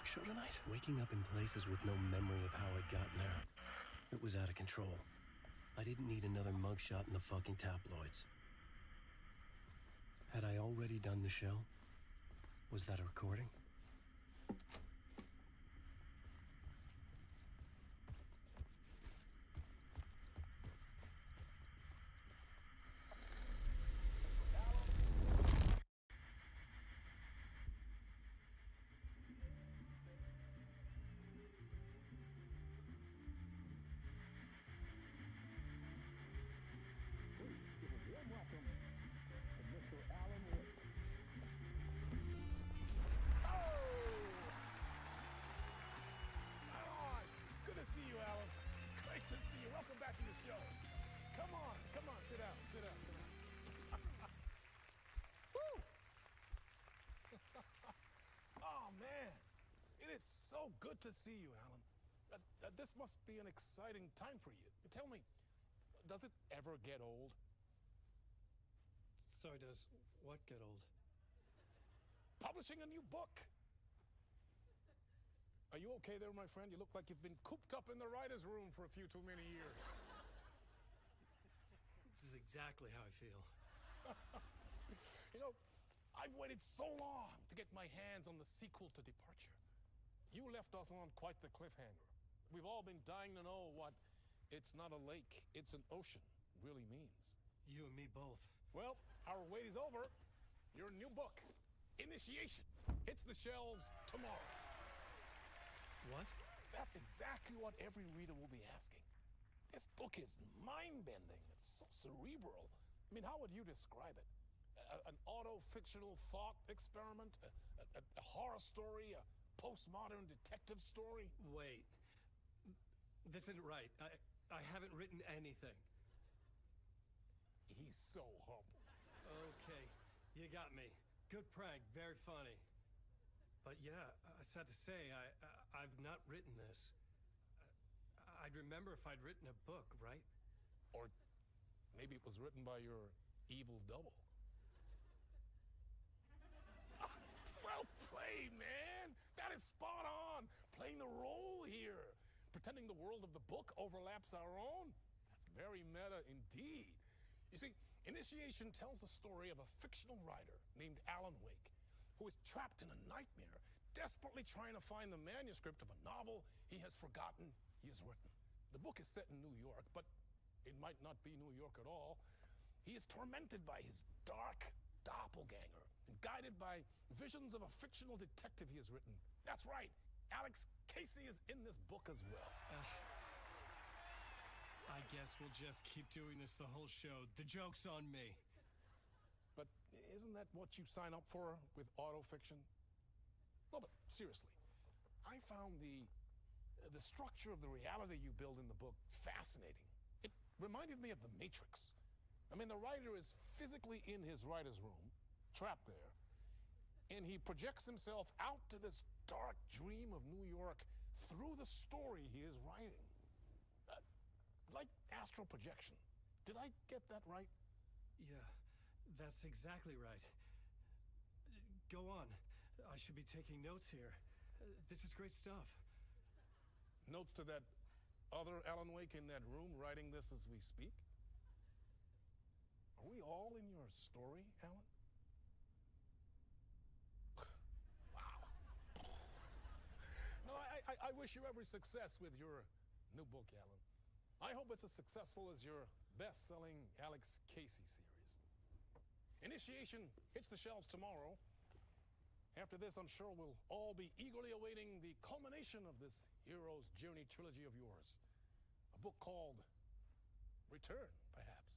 Show tonight? Waking up in places with no memory of how I'd gotten there. It was out of control. I didn't need another mugshot in the fucking tabloids. Had I already done the show? Was that a recording? Good to see you, Alan. This must be an exciting time for you. Tell me, does it ever get old? Sorry, does what get old? Publishing a new book. Are you okay there, my friend? You look like you've been cooped up in the writer's room for a few too many years. This is exactly how I feel. You know, I've waited so long to get my hands on the sequel to Departure. You left us on quite the cliffhanger. We've all been dying to know what "it's not a lake, it's an ocean" really means. You and me both. Well, our wait is over. Your new book, Initiation, hits the shelves tomorrow. What? That's exactly what every reader will be asking. This book is mind-bending. It's so cerebral. I mean, how would you describe it? An auto-fictional thought experiment? A horror story? A postmodern detective story? Wait. This isn't right. I haven't written anything. He's so humble. Okay, you got me. Good prank, very funny. But yeah, sad to say, I've not written this. I'd remember if I'd written a book, right? Or maybe it was written by your evil double. Well played, man! That is spot on! Playing the role here. Pretending the world of the book overlaps our own. That's very meta indeed. You see, Initiation tells the story of a fictional writer named Alan Wake, who is trapped in a nightmare, desperately trying to find the manuscript of a novel he has forgotten he has written. The book is set in New York, but it might not be New York at all. He is tormented by his dark doppelganger and guided by visions of a fictional detective he has written. That's right, Alex Casey is in this book as well. I guess we'll just keep doing this the whole show. The joke's on me. But isn't that what you sign up for with autofiction? No, but seriously, I found the structure of the reality you build in the book fascinating. It reminded me of The Matrix. I mean, the writer is physically in his writer's room, trapped there, and he projects himself out to this dark dream of New York through the story he is writing. Like astral projection. Did I get that right? Yeah, that's exactly right. Go on. I should be taking notes here. This is great stuff. Notes to that other Alan Wake in that room writing this as we speak? Are we all in your story, Alan? Wow. No, I wish you every success with your new book, Alan. I hope it's as successful as your best-selling Alex Casey series. Initiation hits the shelves tomorrow. After this, I'm sure we'll all be eagerly awaiting the culmination of this hero's journey trilogy of yours. A book called Return, perhaps.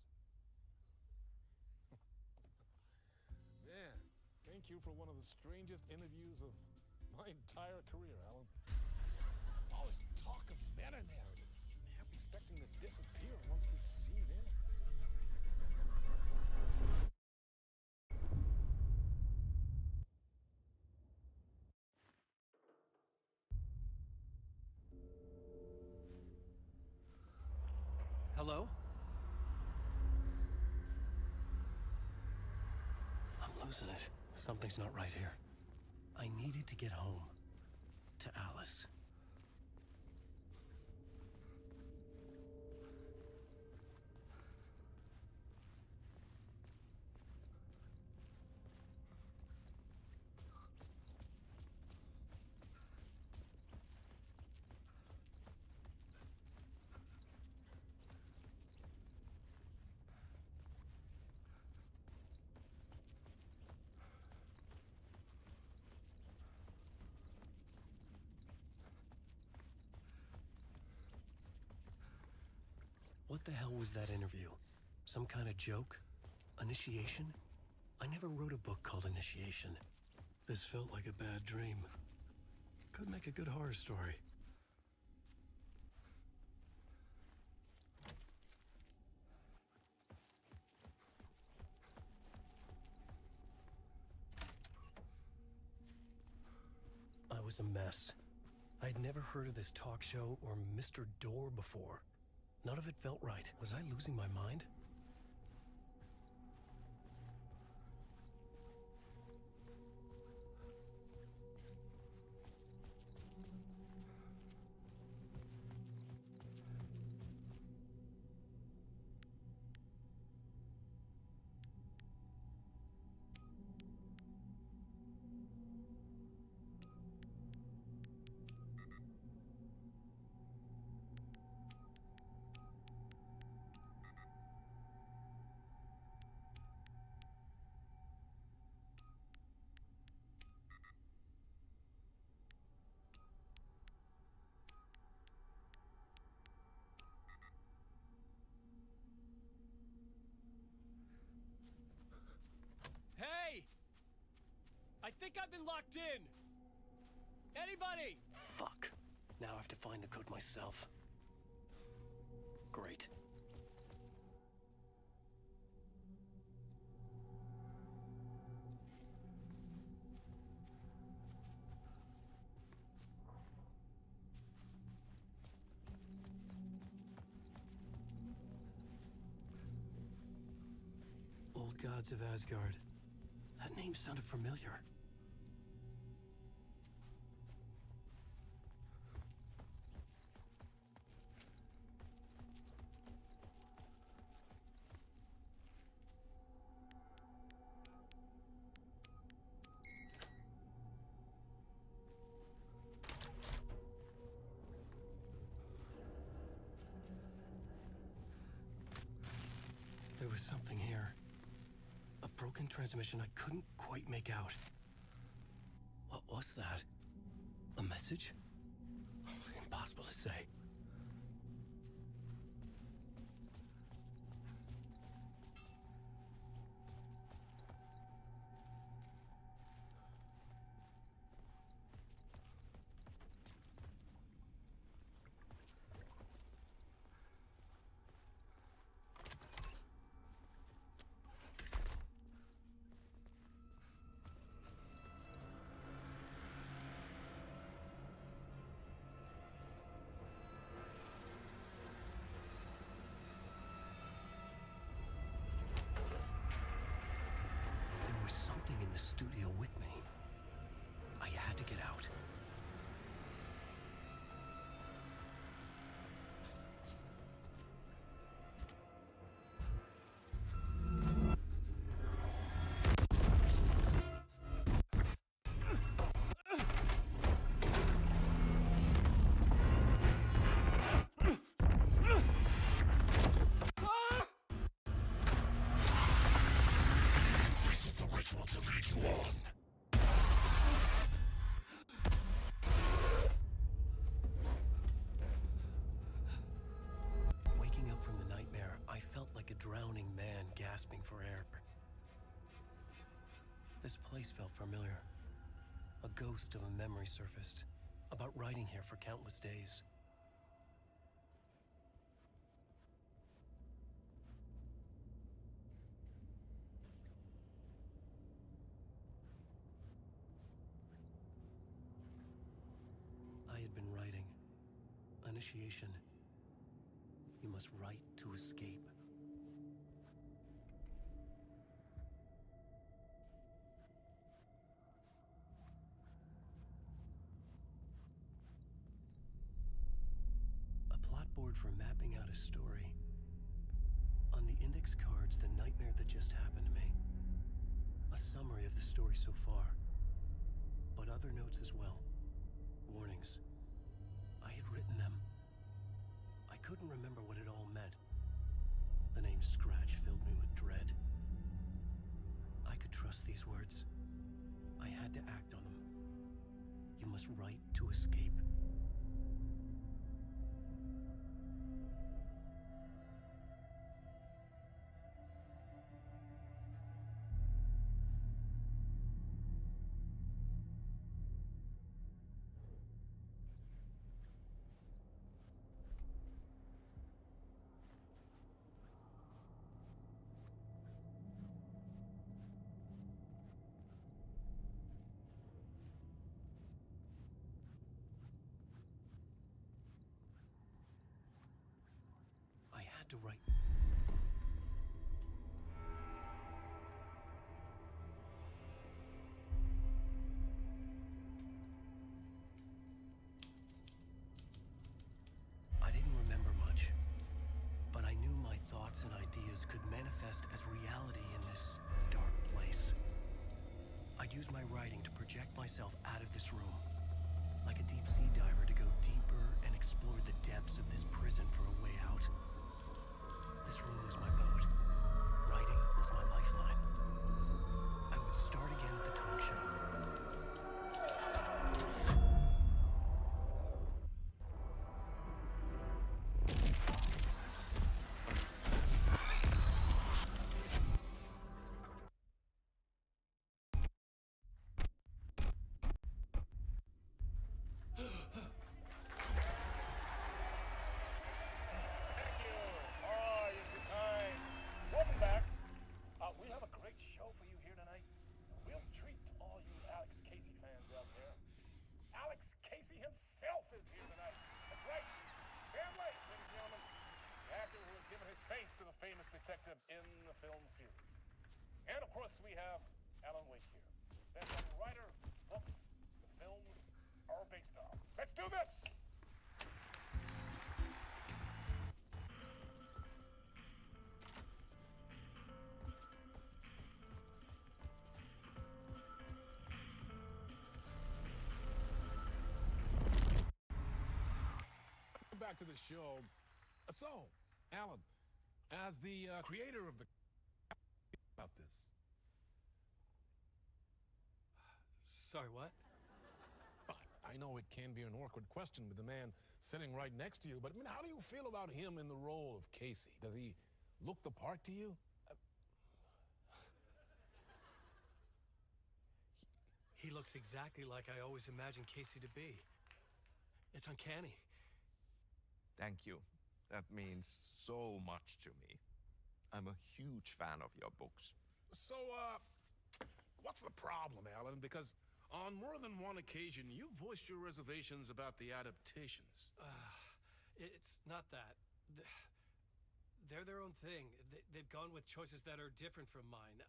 Man, thank you for one of the strangest interviews of my entire career, Alan. All this talk of meta-narratives. Expecting to disappear once this scene ends. Hello? I'm losing it. Something's not right here. I needed to get home. To Alice. What the hell was that interview? Some kind of joke? Initiation? I never wrote a book called Initiation. This felt like a bad dream. Could make a good horror story. I was a mess. I'd never heard of this talk show or Mr. Door before. None of it felt right. Was I losing my mind? Hey! I think I've been locked in! Anybody? Fuck. Now I have to find the code myself. Great. Old Gods of Asgard. That name sounded familiar. There was something here. A broken transmission I couldn't quite make out. What was that? A message? Impossible to say. There was something in the studio with me. I had to get out. This is the ritual to lead you on. Waking up from the nightmare, I felt like a drowning man gasping for air. This place felt familiar. A ghost of a memory surfaced, about riding here for countless days. I had been writing. Initiation. You must write to escape. A plot board for mapping out a story. On the index cards, the nightmare that just happened to me. A summary of the story so far. But other notes as well. Warnings. I had written them. I couldn't remember what it all meant. The name Scratch filled me with dread. I could trust these words. I had to act on them. You must write to escape. had to write. I didn't remember much, but I knew my thoughts and ideas could manifest as reality in this dark place. I'd use my writing to project myself out of this room, like a deep sea diver to go deeper and explore the depths of this prison for a way out. This room was my boat. Writing was my lifeline. I would start again at the talk show. Famous detective in the film series. And of course, we have Alan Wake here. That's the writer, books, the films are based on. Let's do this! Back to the show. So, Alan, as the creator of the about this. Sorry, what? I know it can be an awkward question with the man sitting right next to you, but I mean, how do you feel about him in the role of Casey? Does he look the part to you? He looks exactly like I always imagined Casey to be. It's uncanny. Thank you. That means so much to me. I'm a huge fan of your books. So, what's the problem, Alan? Because on more than one occasion, you voiced your reservations about the adaptations. It's not that. They're their own thing. They've gone with choices that are different from mine.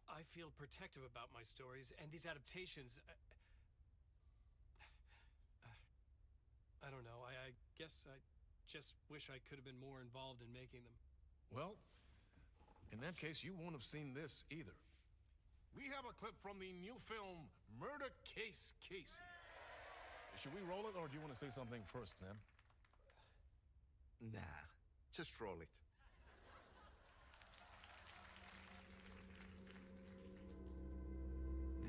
I feel protective about my stories, and these adaptations... I don't know. I guess I just wish I could have been more involved in making them. Well, in that case, you won't have seen this either. We have a clip from the new film, Murder Case Casey. Should we roll it, or do you want to say something first, Sam? Nah, just roll it.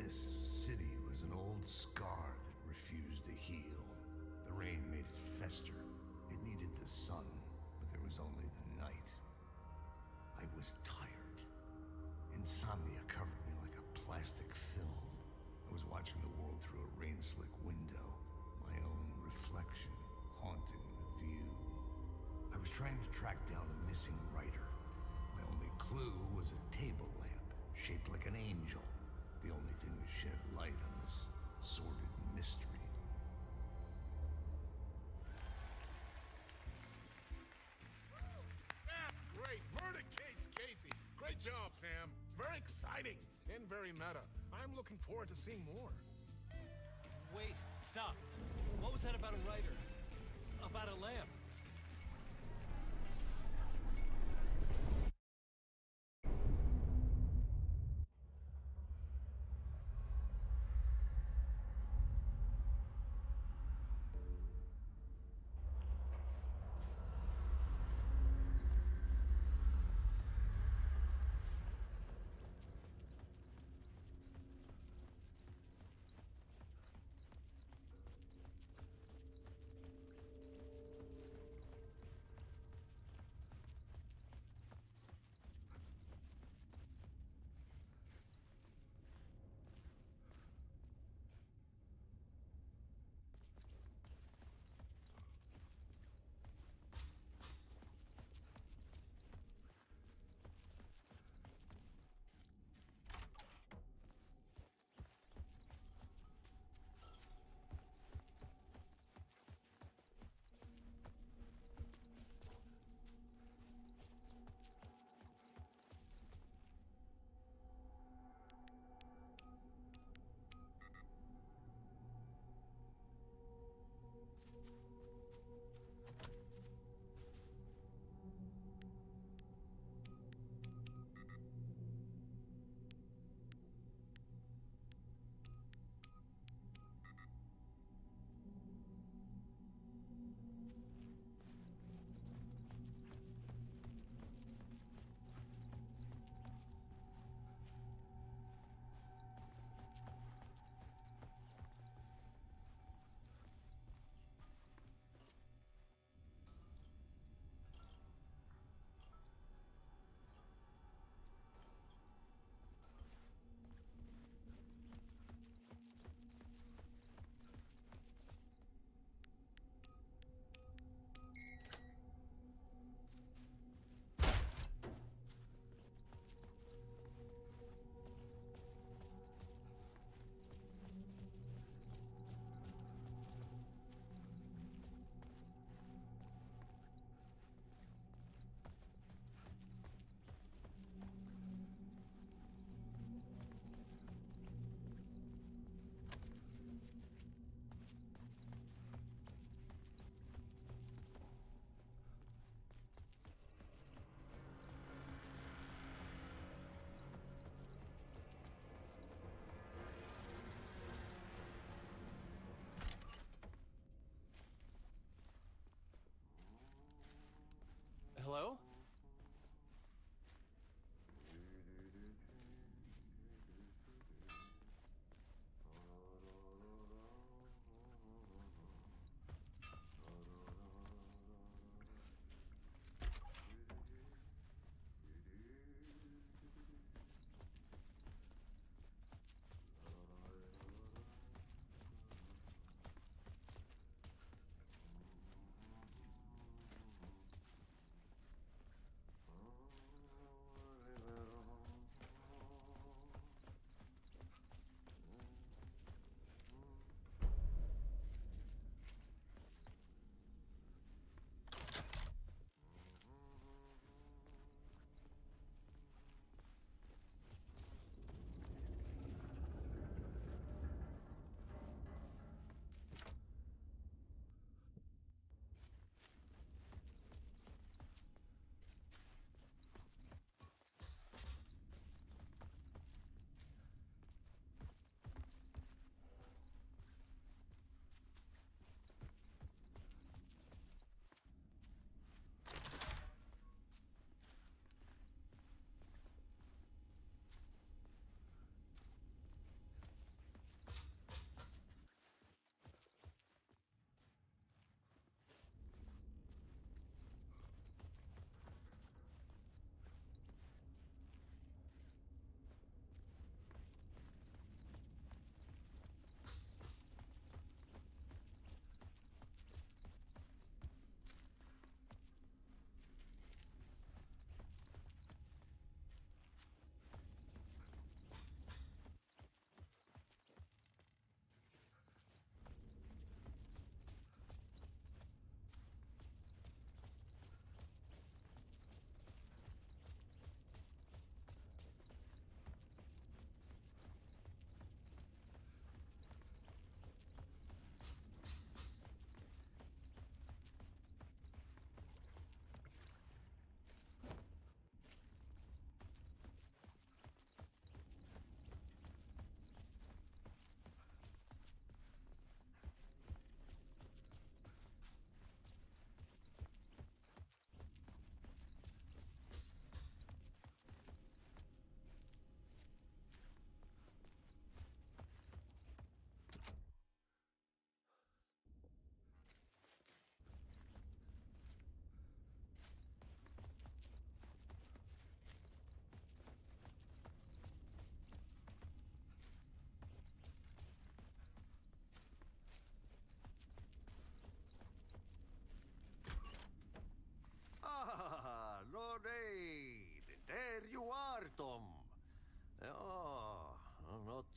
This city was an old scar that refused to heal. The rain made it fester. It needed the sun, but there was only the night. I was tired. Insomnia covered me like a plastic film. I was watching the world through a rain-slick window, my own reflection haunting the view. I was trying to track down a missing writer. My only clue was a table lamp, shaped like an angel. The only thing to shed light on this sordid mystery. That's great! Murder Case Casey! Great job, Sam. Very exciting and very meta. I'm looking forward to seeing more. Wait, stop. What was that about a writer? About a lamp?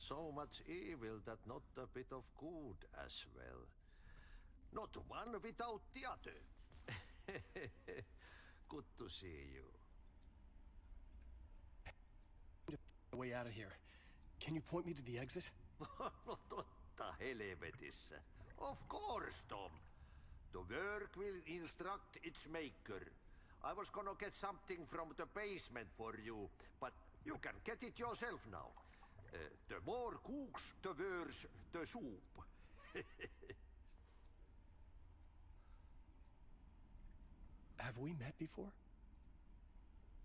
so much evil that not a bit of good as well. Not one without the other. Good to see you. Way out of here. Can you point me to the exit? No totta helvetissä. Of course, Tom. The work will instruct its maker. I was gonna get something from the basement for you, but you can get it yourself now. The more cooks, the worse the soup. Have we met before?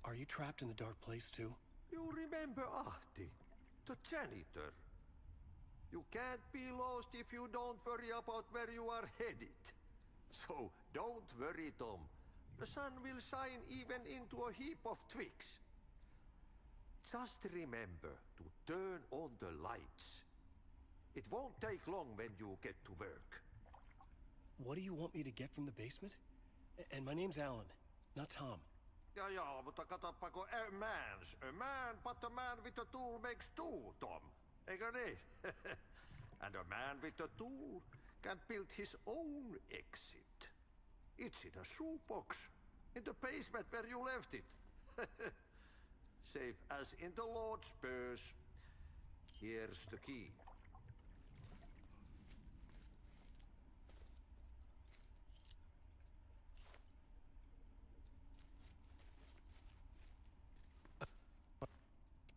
Are you trapped in the dark place too? You remember Ahti, the janitor. You can't be lost if you don't worry about where you are headed. So don't worry, Tom. The sun will shine even into a heap of twigs. Just remember to turn on the lights. It won't take long when you get to work. What do you want me to get from the basement? And my name's Alan, not Tom. Ja, mutta katsoppa a man, but a man with a tool makes two, Tom. Eikö niin? And a man with a tool can build his own exit. It's in a shoebox, in the basement where you left it. Safe as in the Lord's purse. Here's the key.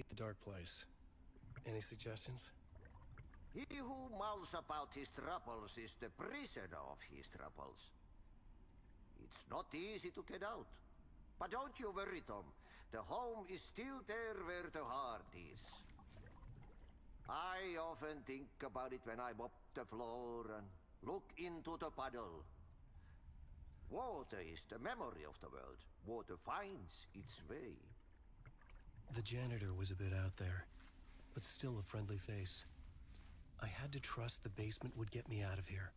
The dark place. Any suggestions? He who mouths about his troubles is the prisoner of his troubles. It's not easy to get out. But don't you worry, Tom. The home is still there where the heart is. I often think about it when I mop the floor and look into the puddle. Water is the memory of the world. Water finds its way. The janitor was a bit out there, but still a friendly face. I had to trust the basement would get me out of here.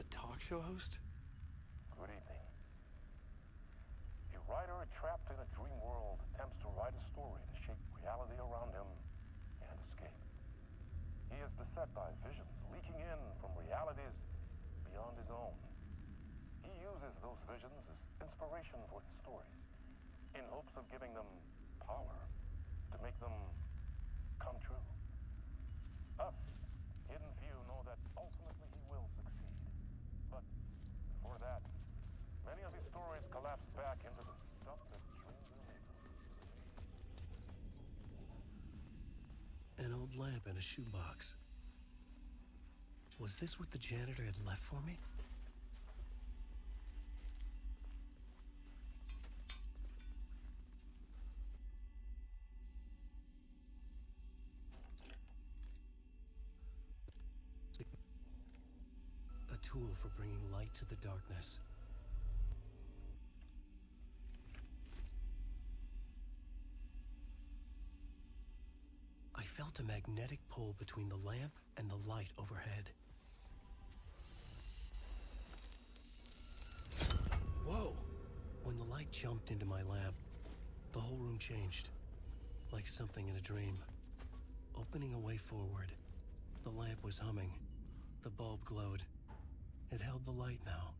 Talk show host? Good evening. A writer trapped in a dream world attempts to write a story to shape reality around him and escape. He is beset by visions leaking in from realities beyond his own. He uses those visions as inspiration for his stories, in hopes of giving them power to make them come true. Us, Hidden Few, know that ultimately he will succeed. But before that, many of his stories collapse back into the stuff that dreams are made of. An old lamp in a shoebox. Was this what the janitor had left for me? A tool for bringing light to the darkness. I felt a magnetic pull between the lamp and the light overhead. Whoa! When the light jumped into my lamp, the whole room changed. Like something in a dream. Opening a way forward. The lamp was humming. The bulb glowed. It held the light now.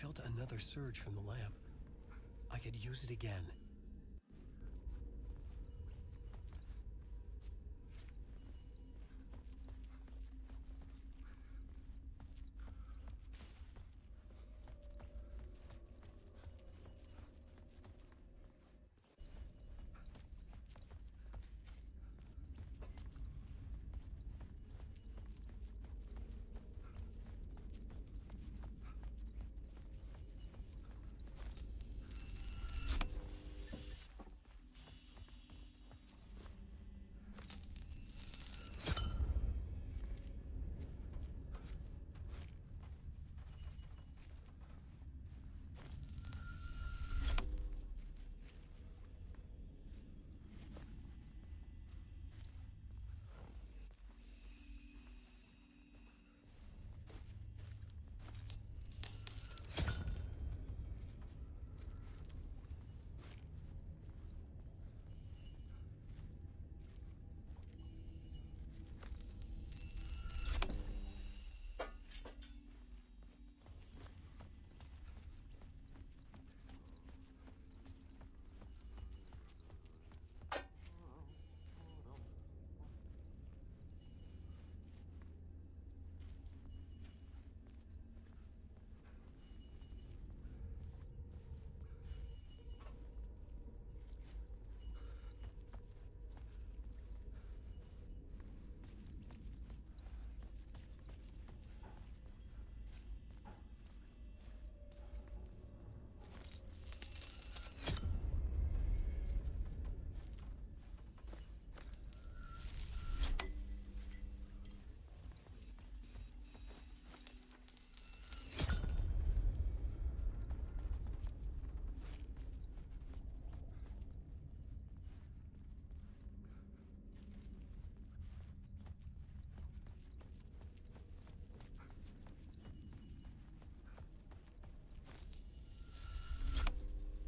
felt another surge from the lamp. I could use it again.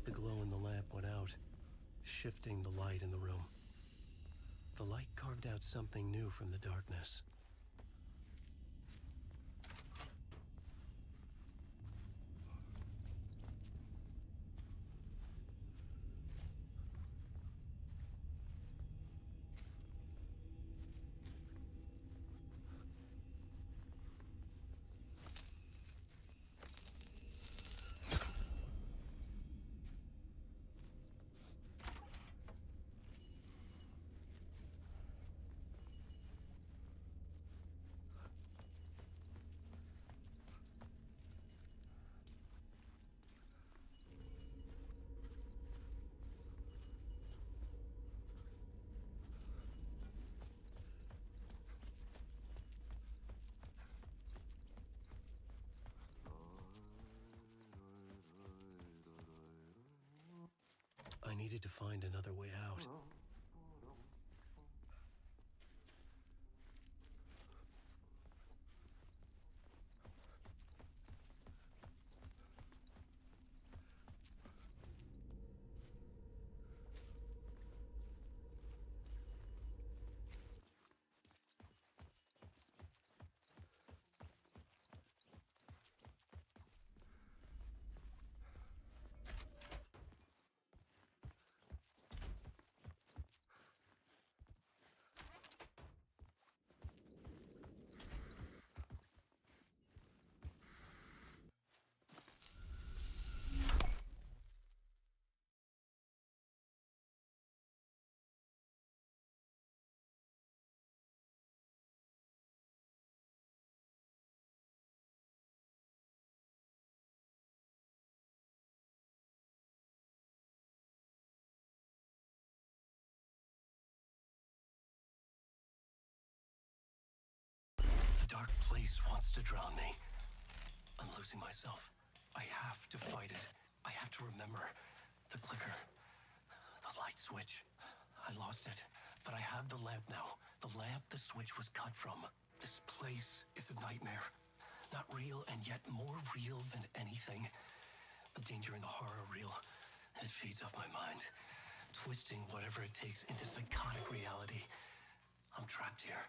The glow in the lamp went out, shifting the light in the room. The light carved out something new from the darkness. I needed to find another way out. The dark place wants to drown me. I'm losing myself. I have to fight it. I have to remember. The clicker. The light switch. I lost it. But I have the lamp now. The lamp the switch was cut from. This place is a nightmare. Not real, and yet more real than anything. The danger and the horror real. It feeds off my mind. Twisting whatever it takes into psychotic reality. I'm trapped here.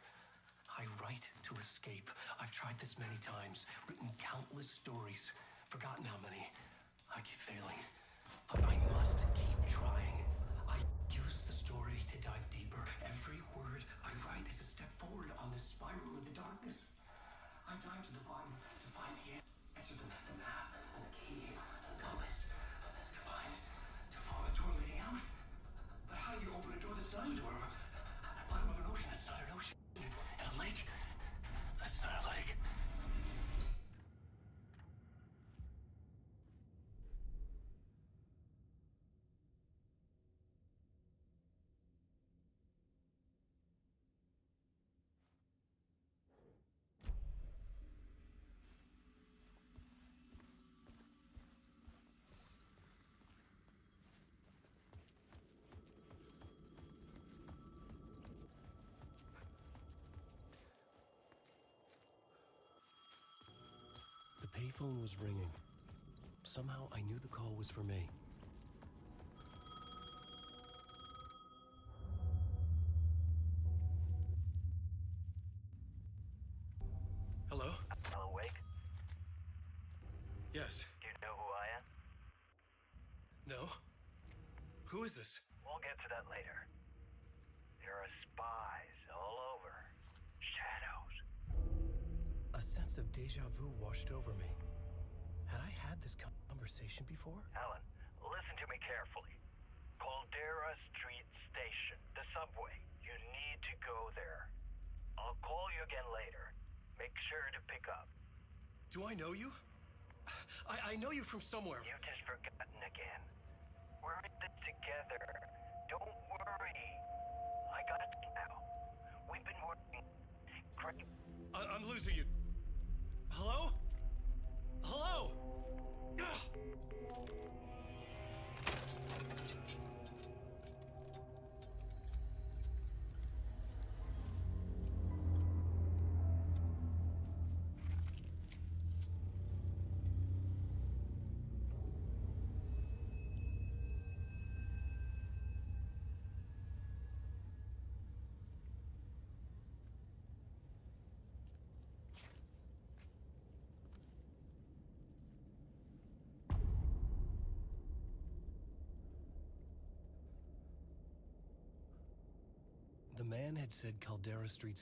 I write to escape. I've tried this many times, written countless stories. forgotten how many. I keep failing. But I must keep trying. I use the story to dive deeper. Every word I write is a step forward on this spiral into darkness. I dive to the bottom to find the answer, the map, and the key, and the compass. That's combined to form a door leading out. But how do you open a door that's not a door? At the bottom of an ocean that's not an ocean. And a lake that's not a lake. The payphone was ringing. Somehow I knew the call was for me. Hello? Alan Wake? Yes. Do you know who I am? No? Who is this? We'll get to that later. There are spies all over. Shadows. A sense of deja vu washed over me. Had I had this conversation before? Alan, listen to me carefully. Caldera Street Station, the subway. You need to go there. I'll call you again later. Make sure to pick up. Do I know you? I know you from somewhere. You've just forgotten again. We're in this together. Don't worry. I got you now. We've been working. Great. I'm losing you. Hello? Hello? Ugh. The man had said Caldera Street